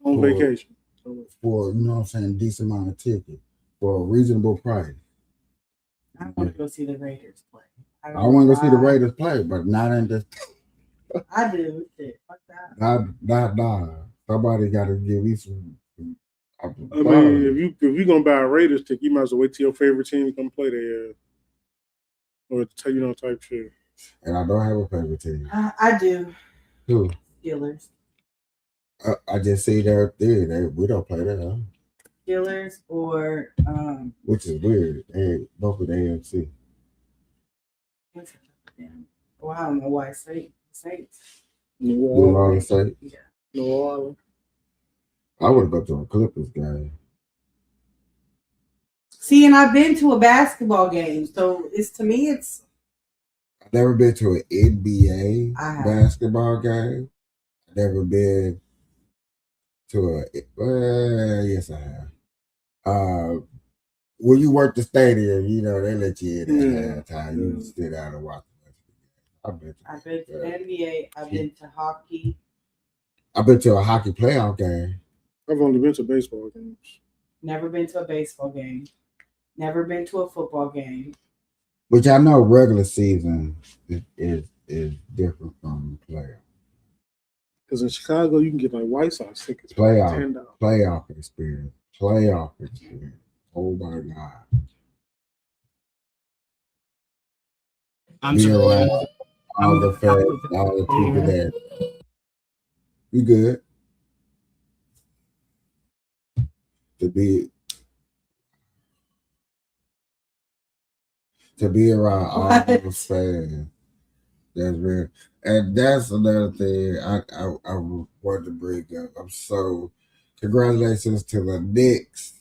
[SPEAKER 3] on vacation
[SPEAKER 2] for you know what I'm saying, decent amount of ticket for a reasonable price.
[SPEAKER 4] I want to go see the Raiders play.
[SPEAKER 2] I want to go see the Raiders play, but not in this.
[SPEAKER 4] I do. Shit, fuck that.
[SPEAKER 2] Nah. Somebody got to give me some.
[SPEAKER 3] I mean, if you gonna buy a Raiders ticket, you might as well wait till your favorite team to come play there, or type shit.
[SPEAKER 2] And I don't have a favorite team.
[SPEAKER 4] I do.
[SPEAKER 2] Who?
[SPEAKER 4] Steelers.
[SPEAKER 2] I just see there. We don't play that. Huh?
[SPEAKER 4] Steelers or
[SPEAKER 2] which is weird. They both with AFC.
[SPEAKER 4] What's it? Well, I don't know why Saints.
[SPEAKER 3] New Orleans.
[SPEAKER 4] Yeah.
[SPEAKER 3] New Orleans.
[SPEAKER 2] I would go to a Clippers game.
[SPEAKER 4] See, and I've been to a basketball game, so it's.
[SPEAKER 2] I've never been to an NBA basketball game. I've never been to yes, I have. When you work the stadium, they let you in at halftime. You sit down and watch the game.
[SPEAKER 4] I've been to NBA. I've been to hockey.
[SPEAKER 2] I've been to a hockey playoff game.
[SPEAKER 3] I've only been to baseball games.
[SPEAKER 4] Never been to a baseball game. Never been to a football game.
[SPEAKER 2] Which I know regular season is different from playoff.
[SPEAKER 3] Because in Chicago, you can get like White Sox tickets.
[SPEAKER 2] Playoff experience. Oh my God.
[SPEAKER 1] I'm sorry.
[SPEAKER 2] All the fans, all the people that you good. To be around all those fans. That's real. And that's another thing I wanted to bring up. I'm so congratulations to the Knicks.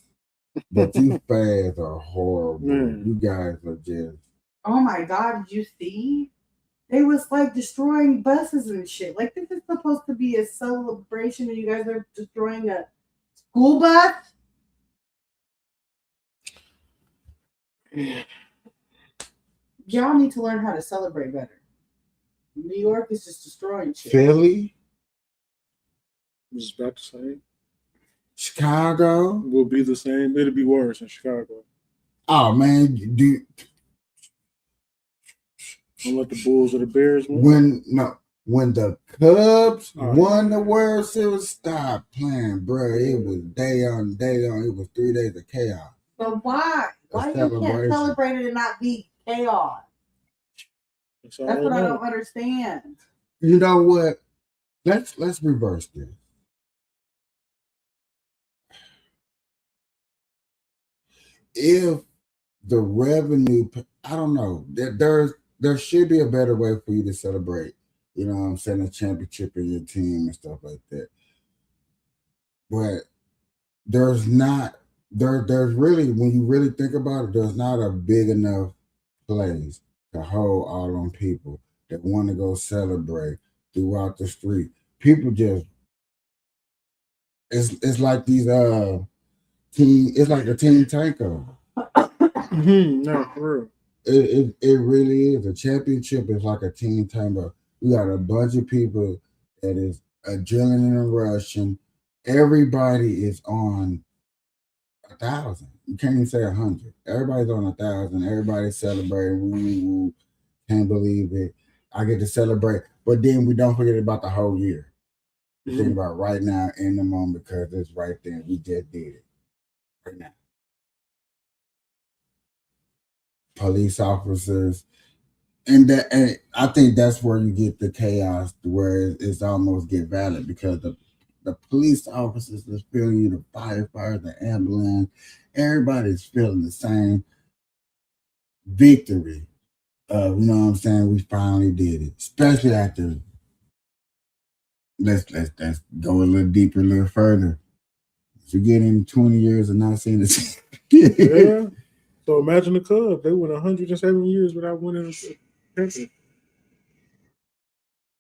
[SPEAKER 2] But you fans are horrible. You guys are just.
[SPEAKER 4] Oh my God, did you see? They was like destroying buses and shit. Like this is supposed to be a celebration and you guys are destroying a school bus? Y'all need to learn how to celebrate better. New York is just destroying shit.
[SPEAKER 2] Philly?
[SPEAKER 3] I was about to say.
[SPEAKER 2] Chicago?
[SPEAKER 3] Will be the same. It'll be worse in Chicago.
[SPEAKER 2] Oh, man.
[SPEAKER 3] Don't let the Bulls or the Bears win.
[SPEAKER 2] When the Cubs won the World Series, stop playing, bro. It was day on. It was 3 days of chaos.
[SPEAKER 4] But why? Why you can't celebrate it and not be chaos? That's what I don't understand.
[SPEAKER 2] You know what? Let's reverse this. If the revenue, I don't know, there should be a better way for you to celebrate. You know what I'm saying? A championship in your team and stuff like that. But there's not. There's really, when you really think about it, there's not a big enough place to hold all them people that want to go celebrate throughout the street. People just, it's like these it's like a team takeover.
[SPEAKER 3] No, for real.
[SPEAKER 2] It really is. A championship is like a team takeover. You got a bunch of people that is adrenaline rushing, everybody is on 1,000. You can't even say 100. Everybody's on 1,000. Everybody's celebrating. Woo. Can't believe it. I get to celebrate. But then we don't forget about the whole year. We think about right now in the moment because it's right there. We just did it. Right now. Police officers. And I think that's where you get the chaos where it's almost get valid because the police officers is feeling you, the firefighters, the ambulance, everybody's feeling the same victory of, you know what I'm saying, we finally did it. Especially after let's go a little deeper, a little further. If you get in 20 years of not seeing it.
[SPEAKER 3] Yeah. So imagine the Cubs. They went 107 years without winning a championship.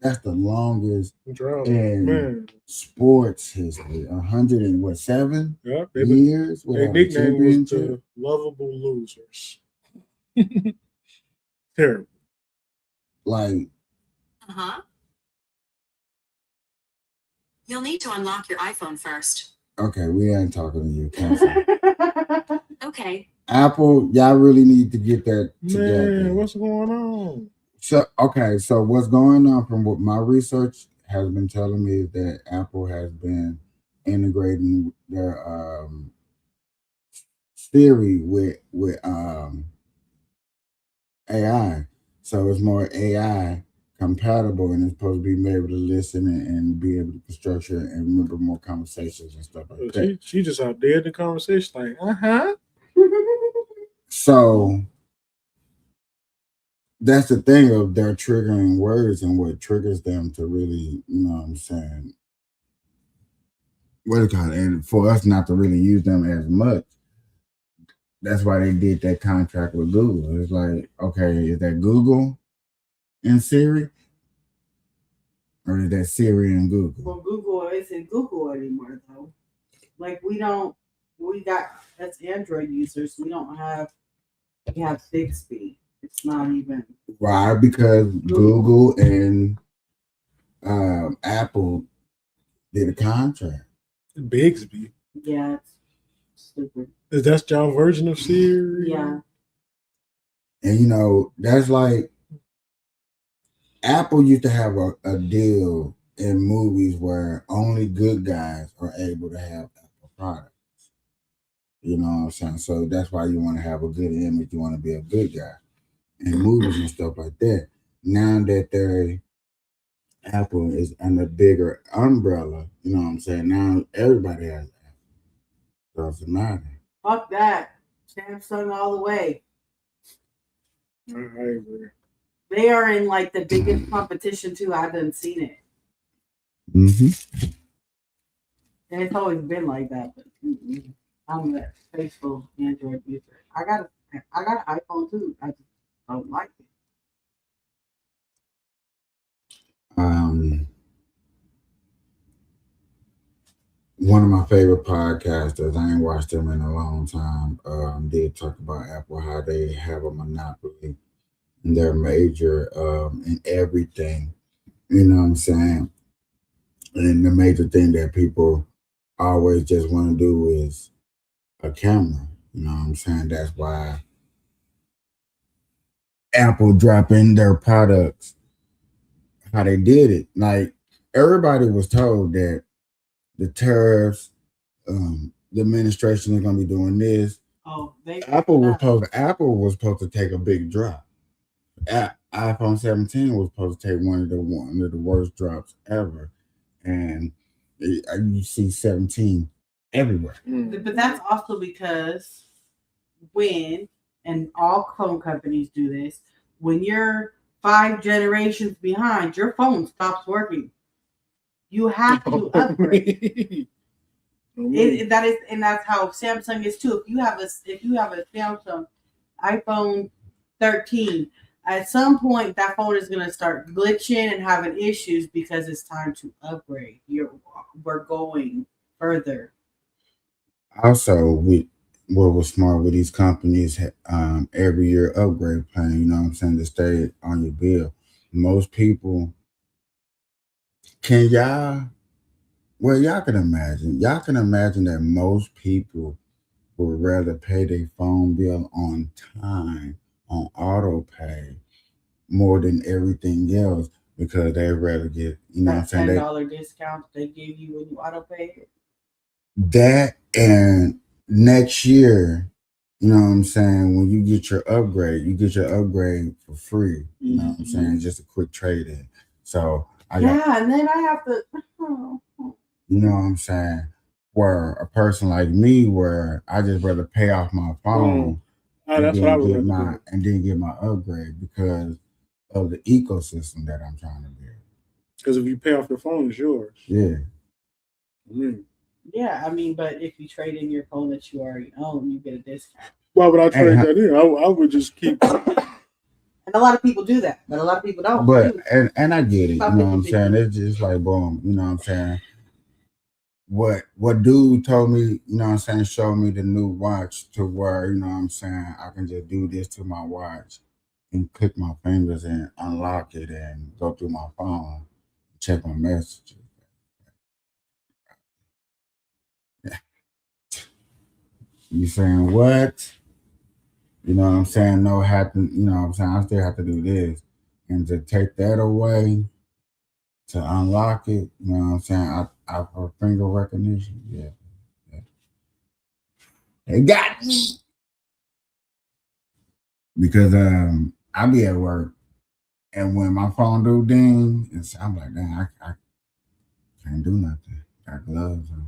[SPEAKER 2] That's the longest
[SPEAKER 3] Drought.
[SPEAKER 2] in
[SPEAKER 3] Man.
[SPEAKER 2] sports history. 107
[SPEAKER 3] Yeah,
[SPEAKER 2] years
[SPEAKER 3] their
[SPEAKER 2] without a
[SPEAKER 3] nickname was
[SPEAKER 2] championship.
[SPEAKER 3] the Lovable Losers. Terrible.
[SPEAKER 2] Like,
[SPEAKER 5] You'll need to unlock your iPhone first.
[SPEAKER 2] okay, we ain't talking to you. Cancel.
[SPEAKER 5] Okay.
[SPEAKER 2] Apple, y'all really need to get that together.
[SPEAKER 3] Man, what's going on?
[SPEAKER 2] So what's going on from what my research has been telling me is that Apple has been integrating their Siri with AI. So it's more AI compatible and it's supposed to be able to listen and be able to structure and remember more conversations and stuff like that.
[SPEAKER 3] She just out there in the conversation like,
[SPEAKER 2] So that's the thing of their triggering words and what triggers them to really, you know what I'm saying, what it called, and for us not to really use them as much. That's why they did that contract with Google. It's like, okay, is that Google and Siri? Or is that Siri and Google?
[SPEAKER 4] Well, Google isn't Google anymore though. Like that's Android users. We have Bixby. It's not even.
[SPEAKER 2] Why? Because Google and Apple did a contract.
[SPEAKER 3] Bigsby.
[SPEAKER 4] Yeah, it's stupid.
[SPEAKER 3] Is that y'all version of Siri?
[SPEAKER 4] Yeah.
[SPEAKER 2] And you know, that's like Apple used to have a deal in movies where only good guys are able to have Apple products. You know what I'm saying? So that's why you want to have a good image. You want to be a good guy in movies and stuff like that. Now that Apple is under bigger umbrella, you know what I'm saying? Now everybody has Apple. Doesn't matter.
[SPEAKER 4] Fuck that. Samsung all the way.
[SPEAKER 3] I agree.
[SPEAKER 4] They are in like the biggest competition too. I haven't seen it.
[SPEAKER 2] Mm-hmm.
[SPEAKER 4] And it's always been like that. But I'm a faithful Android user. I got an iPhone too. I just don't like it.
[SPEAKER 2] One of my favorite podcasters, I ain't watched them in a long time, did talk about Apple, how they have a monopoly and they're major in everything. You know what I'm saying? And the major thing that people always just want to do is a camera. You know what I'm saying? That's why Apple dropping their products, how they did it. Like everybody was told that the tariffs, the administration is going to be doing this.
[SPEAKER 4] Oh,
[SPEAKER 2] Apple was supposed to take a big drop. iPhone 17 was supposed to take one of the worst drops ever, and you see 17 everywhere.
[SPEAKER 4] But that's also because and all phone companies do this, when you're 5 generations behind, your phone stops working. You have to upgrade. That's how Samsung is too. If you have a Samsung iPhone 13, at some point that phone is going to start glitching and having issues because it's time to upgrade. We're going further.
[SPEAKER 2] Also, what was smart with these companies, every year upgrade plan, you know what I'm saying, to stay on your bill. Most people, can y'all Well, y'all can imagine. Y'all can imagine that most people would rather pay their phone bill on time on auto pay more than everything else because they'd rather get, you know what I'm
[SPEAKER 4] That
[SPEAKER 2] saying?
[SPEAKER 4] $10 discount they give you when you auto pay it.
[SPEAKER 2] That and next year, you know what I'm saying, when you get your upgrade, you get your upgrade for free. You know what I'm saying? Just a quick trade in. So
[SPEAKER 4] and then I have to
[SPEAKER 2] you know what I'm saying? Where a person like me, where I just rather pay off my phone
[SPEAKER 3] that's what I would rather do.
[SPEAKER 2] and then get my upgrade because of the ecosystem that I'm trying to build.
[SPEAKER 3] Because if you pay off your phone, it's yours.
[SPEAKER 2] Yeah.
[SPEAKER 4] Yeah, I mean, but if you trade in your phone that you already own, you get a discount.
[SPEAKER 3] Why would I trade that in? I would just keep.
[SPEAKER 4] And a lot of people do that, but a lot of people don't.
[SPEAKER 2] But and I get it, you know what I'm
[SPEAKER 4] 50-50.
[SPEAKER 2] saying? It's just like boom, you know what I'm saying? What dude told me, you know what I'm saying, showed me the new watch to where, you know what I'm saying, I can just do this to my watch and click my fingers and unlock it and go through my phone, check my messages. You saying what? You know what I'm saying? No happen, you know what I'm saying? I still have to do this. And to take that away, to unlock it, you know what I'm saying? I for finger recognition, yeah. They got me. Because I be at work and when my phone do ding, I'm like, dang, I can't do nothing. Got gloves on.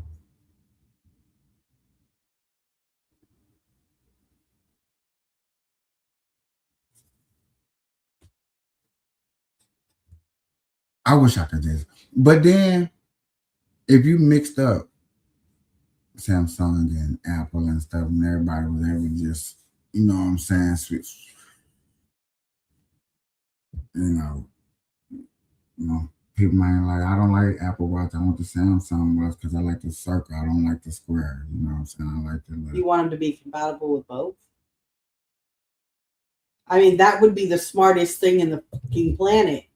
[SPEAKER 2] I wish I could just, but then if you mixed up Samsung and Apple and stuff, and everybody was able to just, you know what I'm saying, switch, you know, people might like, I don't like Apple Watch, I want the Samsung Watch because I like the circle, I don't like the square, you know what I'm saying, I like the little.
[SPEAKER 4] You want them to be compatible with both? I mean, that would be the smartest thing in the fucking planet.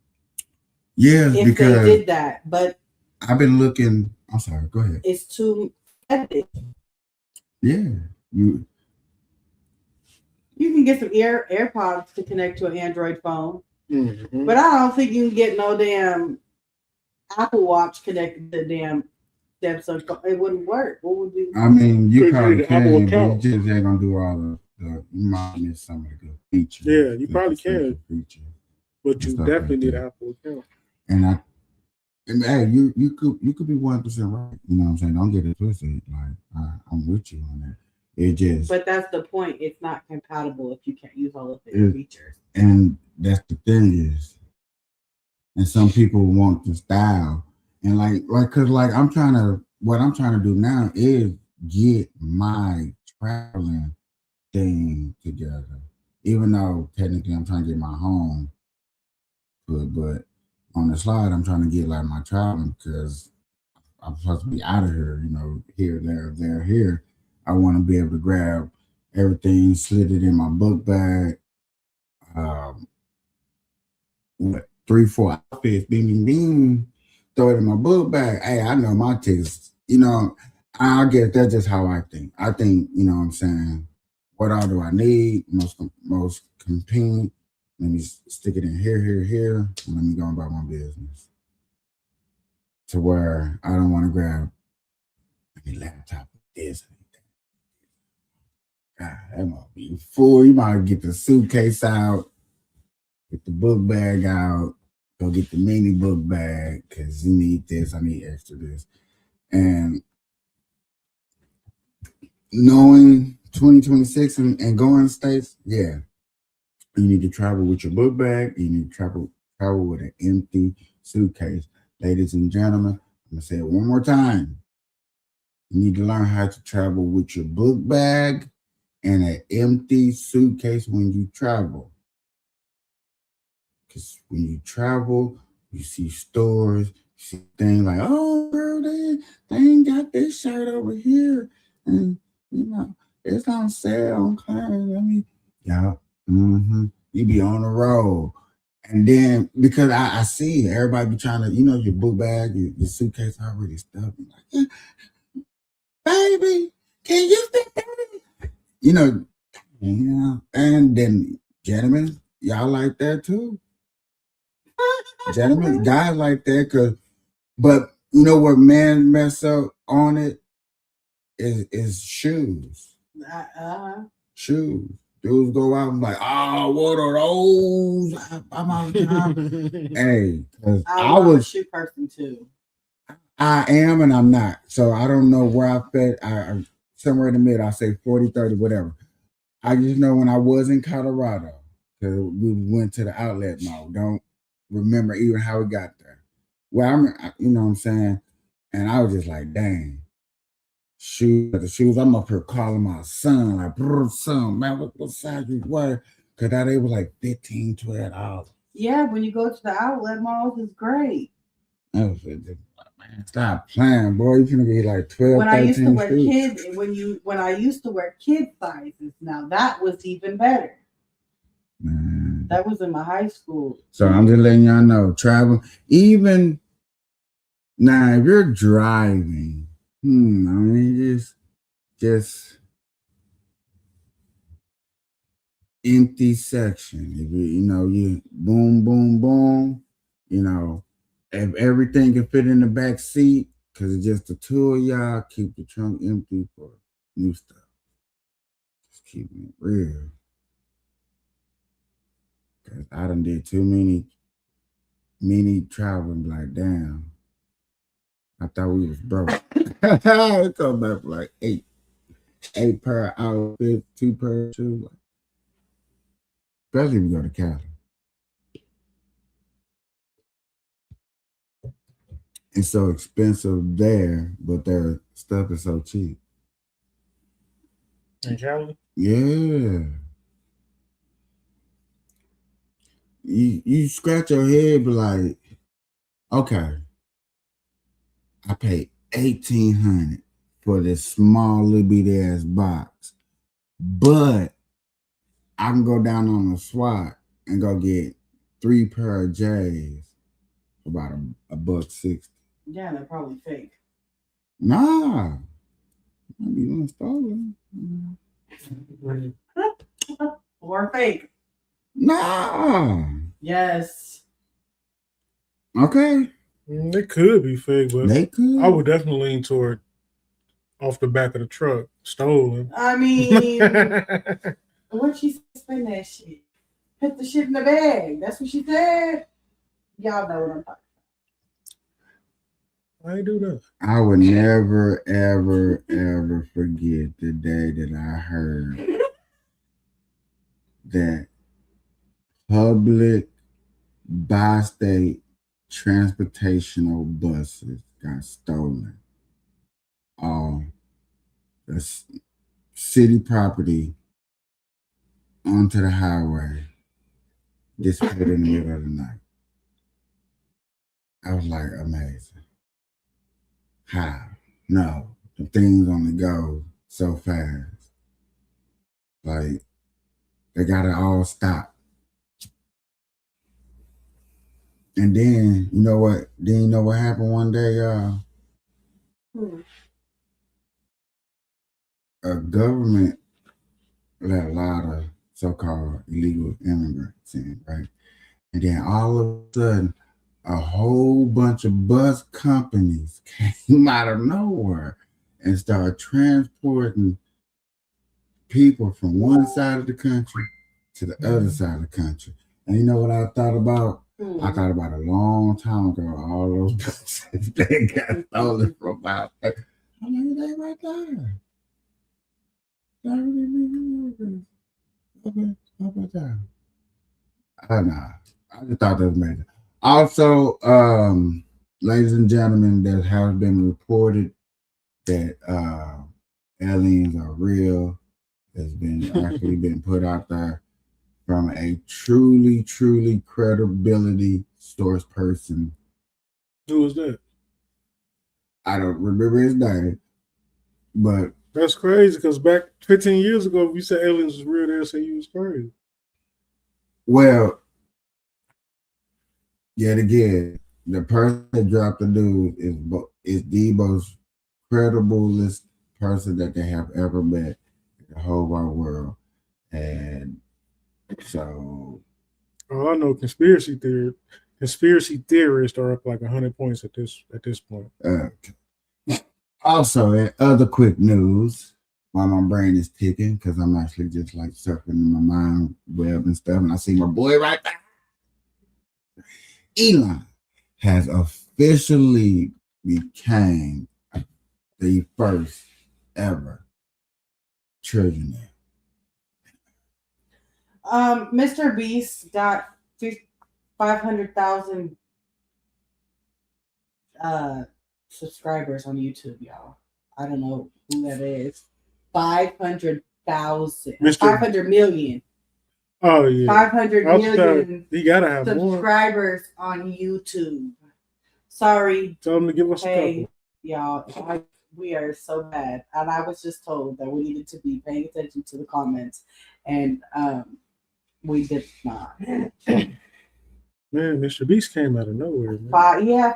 [SPEAKER 2] Yeah,
[SPEAKER 4] if
[SPEAKER 2] because
[SPEAKER 4] they did that, but
[SPEAKER 2] I've been looking. I'm sorry. Go ahead.
[SPEAKER 4] It's too competitive.
[SPEAKER 2] Yeah,
[SPEAKER 4] you can get some AirPods to connect to an Android phone, but I don't think you can get no damn Apple Watch connected to the damn Samsung phone. It wouldn't work. What would you?
[SPEAKER 2] I mean, you probably can, but you just ain't gonna do all the. You might miss some of the good features.
[SPEAKER 3] Yeah, you probably can. But you definitely need an Apple account.
[SPEAKER 2] And hey, you could be 1% right. You know what I'm saying? Don't get it twisted. Like I'm with you on that. It just.
[SPEAKER 4] But that's the point. It's not compatible if you can't use all of its features.
[SPEAKER 2] And that's the thing is, and some people want the style, and cause what I'm trying to do now is get my traveling thing together. Even though technically I'm trying to get my home good, but on the slide I'm trying to get like my traveling because I'm supposed to be out of here, you know, here, there, here. I want to be able to grab everything, slid it in my book bag. 3-4 outfits, bing, throw it in my book bag. Hey, I know my tickets. You know, I guess that's just how I think. I think, you know what I'm saying, what all do I need? Most convenient. Let me stick it in here, and let me go about my business. To where I don't want to grab a laptop with this. God, that might be full. You might get the suitcase out, get the book bag out, go get the mini book bag because you need this, I need extra this. And knowing 2026 and going to States, yeah, you need to travel with your book bag. You need to travel with an empty suitcase. Ladies and gentlemen, I'm going to say it one more time. You need to learn how to travel with your book bag and an empty suitcase when you travel. Because when you travel, you see stores, you see things like, oh, girl, they ain't got this shirt over here. And, you know, it's on sale on clearance. You be on the road And then because I see everybody be trying to, your book bag, your suitcase already stuffed. I'm like, yeah, baby, can you fit that in? Yeah. And then gentlemen, y'all like that too. Gentlemen, guys like that but you know what men mess up on it is shoes. Shoes. Dudes go out and like, oh, what are those? I'm out of time. Hey, because I was
[SPEAKER 4] a shoe person too.
[SPEAKER 2] I am and I'm not. So I don't know where I fit. I'm somewhere in the middle. I say 40, 30, whatever. I just know when I was in Colorado, because we went to the outlet mall. Don't remember even how we got there. Well, you know what I'm saying? And I was just like, dang. The shoes. I'm up here calling my son, like, son, man, what size you wear? Because they were like $15, $12.
[SPEAKER 4] Yeah, when you go to the outlet malls, it's great.
[SPEAKER 2] I was like, man, stop playing, boy. You gonna be like 12,
[SPEAKER 4] when I used to wear
[SPEAKER 2] shoes.
[SPEAKER 4] when I used to wear kid sizes, now that was even better.
[SPEAKER 2] Man.
[SPEAKER 4] That was in my high school.
[SPEAKER 2] So I'm just letting y'all know, travel, even now, if you're driving, I mean, just empty section. If you boom, boom, boom, if everything can fit in the back seat, because it's just the two of y'all, keep the trunk empty for new stuff. Just keeping it real. Because I done did too many traveling, like, damn. I thought we was broke. It come back for like eight pair of outfits, 2 pair of shoes. Especially if we go to Cali. It's so expensive there, but their stuff is so cheap.
[SPEAKER 3] In Cali?
[SPEAKER 2] Yeah. You scratch your head, but like, okay, I paid $1,800 for this small little bitty ass box, but I can go down on the SWAT and go get 3 pair of J's for about $1.60.
[SPEAKER 4] Yeah, they're probably fake.
[SPEAKER 2] Nah, I be stolen.
[SPEAKER 4] Or fake.
[SPEAKER 2] Nah.
[SPEAKER 4] Yes.
[SPEAKER 2] Okay.
[SPEAKER 3] They could be fake, but
[SPEAKER 2] They could.
[SPEAKER 3] I would definitely lean toward off the back of the truck, stolen.
[SPEAKER 4] I mean, what'd she spend that shit? Put the shit in the bag. That's what she said. Y'all know what I'm talking
[SPEAKER 3] about. I do that.
[SPEAKER 2] I would never, ever, ever forget the day that I heard that public bi-state transportational buses got stolen. The city property onto the highway, disappeared in the middle of the night. I was like, amazing. How? No, the things only go so fast. Like, they gotta all stop. And then, you know what? Then you know what happened one day, y'all? A government let a lot of so-called illegal immigrants in, right? And then all of a sudden, a whole bunch of bus companies came out of nowhere and started transporting people from one side of the country to the other side of the country. And you know what I thought about? I thought about a long time ago, all those buses they got stolen from out there. I'm like, they right there. How about that? I don't know. I just thought that was amazing. Also, ladies and gentlemen, there has been reported that aliens are real. Has been actually been put out there from a truly, truly credibility source person.
[SPEAKER 3] Who was that?
[SPEAKER 2] I don't remember his name, but
[SPEAKER 3] that's crazy because back 15 years ago, if you said aliens was real, they'd say you was crazy.
[SPEAKER 2] Well, yet again, the person that dropped the news is the most crediblest person that they have ever met in the whole wide world. And so
[SPEAKER 3] All I know, conspiracy theorists are up like 100 points at this point.
[SPEAKER 2] also in other quick news, while my brain is ticking, because I'm actually just like surfing in my mind web and stuff, and I see my boy right there. Elon has officially became the first ever trillionaire.
[SPEAKER 4] Mr. Beast got 500,000 subscribers on YouTube, y'all. I don't know who that is. 500,000.
[SPEAKER 3] Mr.
[SPEAKER 4] 500 million.
[SPEAKER 3] Oh yeah,
[SPEAKER 4] 500 million
[SPEAKER 3] he gotta have more.
[SPEAKER 4] subscribers on YouTube. Sorry.
[SPEAKER 3] Tell him to give us a
[SPEAKER 4] Hey,
[SPEAKER 3] couple.
[SPEAKER 4] y'all. We are so bad. And I was just told that we needed to be paying attention to the comments. And we did not.
[SPEAKER 3] Man, Mr. Beast came out of nowhere, man.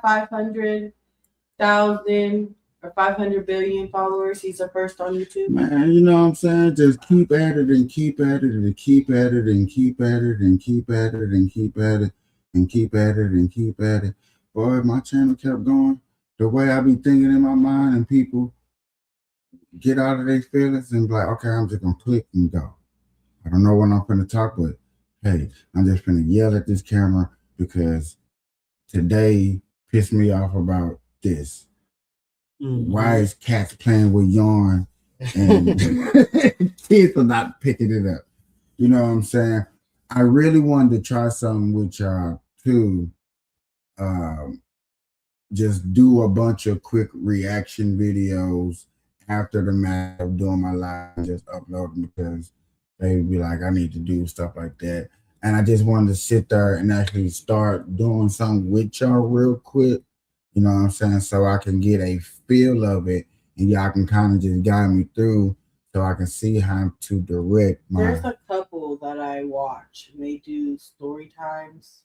[SPEAKER 4] 500,000 or 500 billion followers. He's the first on YouTube.
[SPEAKER 2] Man, you know what I'm saying? Just keep at it and keep at it and keep at it and keep at it and keep at it and keep at it and keep at it and keep at it. Boy, if my channel kept going the way I be thinking in my mind, and people get out of their feelings and be like, okay, I'm just gonna click and go. I don't know when I'm gonna talk, but hey, I'm just gonna yell at this camera because today pissed me off about this.
[SPEAKER 3] Mm-hmm.
[SPEAKER 2] Why is cats playing with yarn and kids are not picking it up? You know what I'm saying? I really wanted to try something with y'all too. Just do a bunch of quick reaction videos after the match of doing my live and just upload them because they'd be like, I need to do stuff like that. And I just wanted to sit there and actually start doing something with y'all real quick. You know what I'm saying? So I can get a feel of it and y'all can kind of just guide me through so I can see how to direct my.
[SPEAKER 4] There's a couple that I watch. They do story times,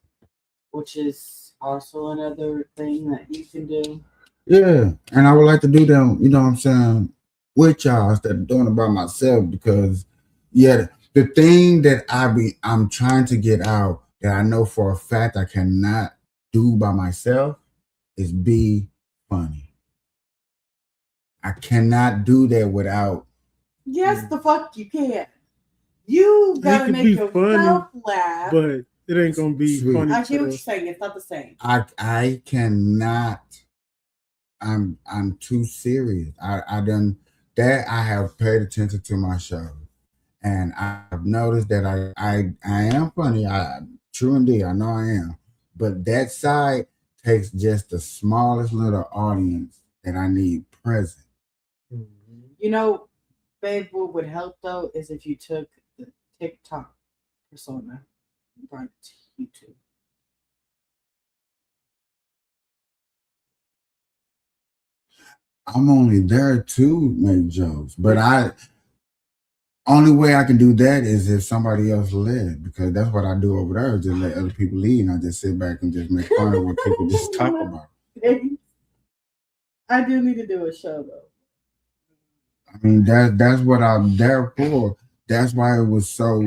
[SPEAKER 4] which is also another thing that you can do.
[SPEAKER 2] Yeah. And I would like to do them, you know what I'm saying, with y'all instead of doing it by myself because, yeah, the thing that I'm trying to get out that I know for a fact I cannot do by myself is be funny. I cannot do that without.
[SPEAKER 4] Yes, the fuck you can. You gotta make yourself laugh.
[SPEAKER 3] But it ain't gonna be
[SPEAKER 2] Sweet.
[SPEAKER 3] funny.
[SPEAKER 4] I get what you're saying. It's not the same.
[SPEAKER 2] I cannot. I'm too serious. I done that. I have paid attention to my show, and I've noticed that I am funny. True indeed, I know I am. But that side takes just the smallest little audience that I need present.
[SPEAKER 4] You know, babe, what would help though is if you took the TikTok persona and brought it to YouTube.
[SPEAKER 2] I'm only there to make jokes, but only way I can do that is if somebody else led, because that's what I do over there. Just let other people lead, and I just sit back and just make fun of what people just talk about.
[SPEAKER 4] I do need to do a show though.
[SPEAKER 2] I mean that's what I'm there for. That's why it was so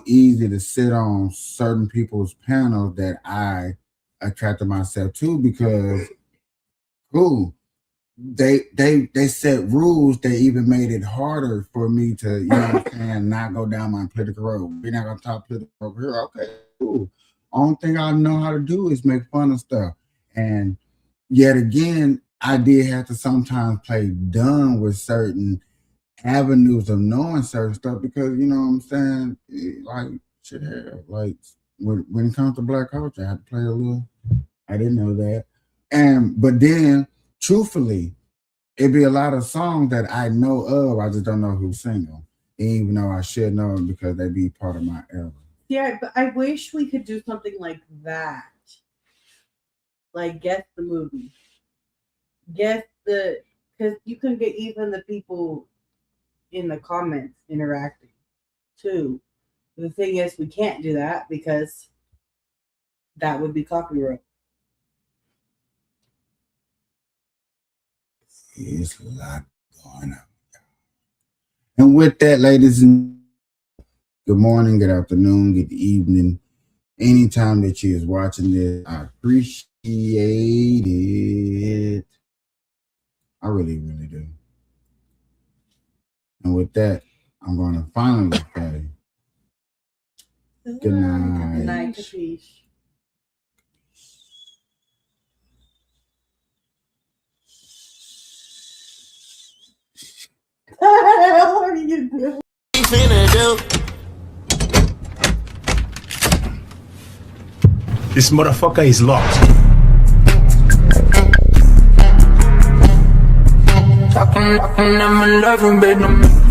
[SPEAKER 2] easy to sit on certain people's panels that I attracted myself to because cool. They set rules that even made it harder for me to, you know what I'm saying, not go down my political road. We're not gonna talk political over here. Okay, cool. Only thing I know how to do is make fun of stuff. And yet again, I did have to sometimes play dumb with certain avenues of knowing certain stuff because you know what I'm saying, like shit hell. Like when it comes to Black culture, I had to play a little. I didn't know that. But then truthfully, it'd be a lot of songs that I know of. I just don't know who sing them, even though I should know them because they be part of my era.
[SPEAKER 4] Yeah, but I wish we could do something like that. Like guess the movie. Guess because you can get even the people in the comments interacting too. The thing is, we can't do that because that would be copyright.
[SPEAKER 2] It's a lot going on. And with that, ladies and good morning, good afternoon, good evening. Anytime that you is watching this, I appreciate it. I really, really do. And with that, I'm going to finally say good night.
[SPEAKER 4] Good night, Kapeash. What are you doing?
[SPEAKER 6] This motherfucker is locked.
[SPEAKER 7] Talking, I'm in love, baby.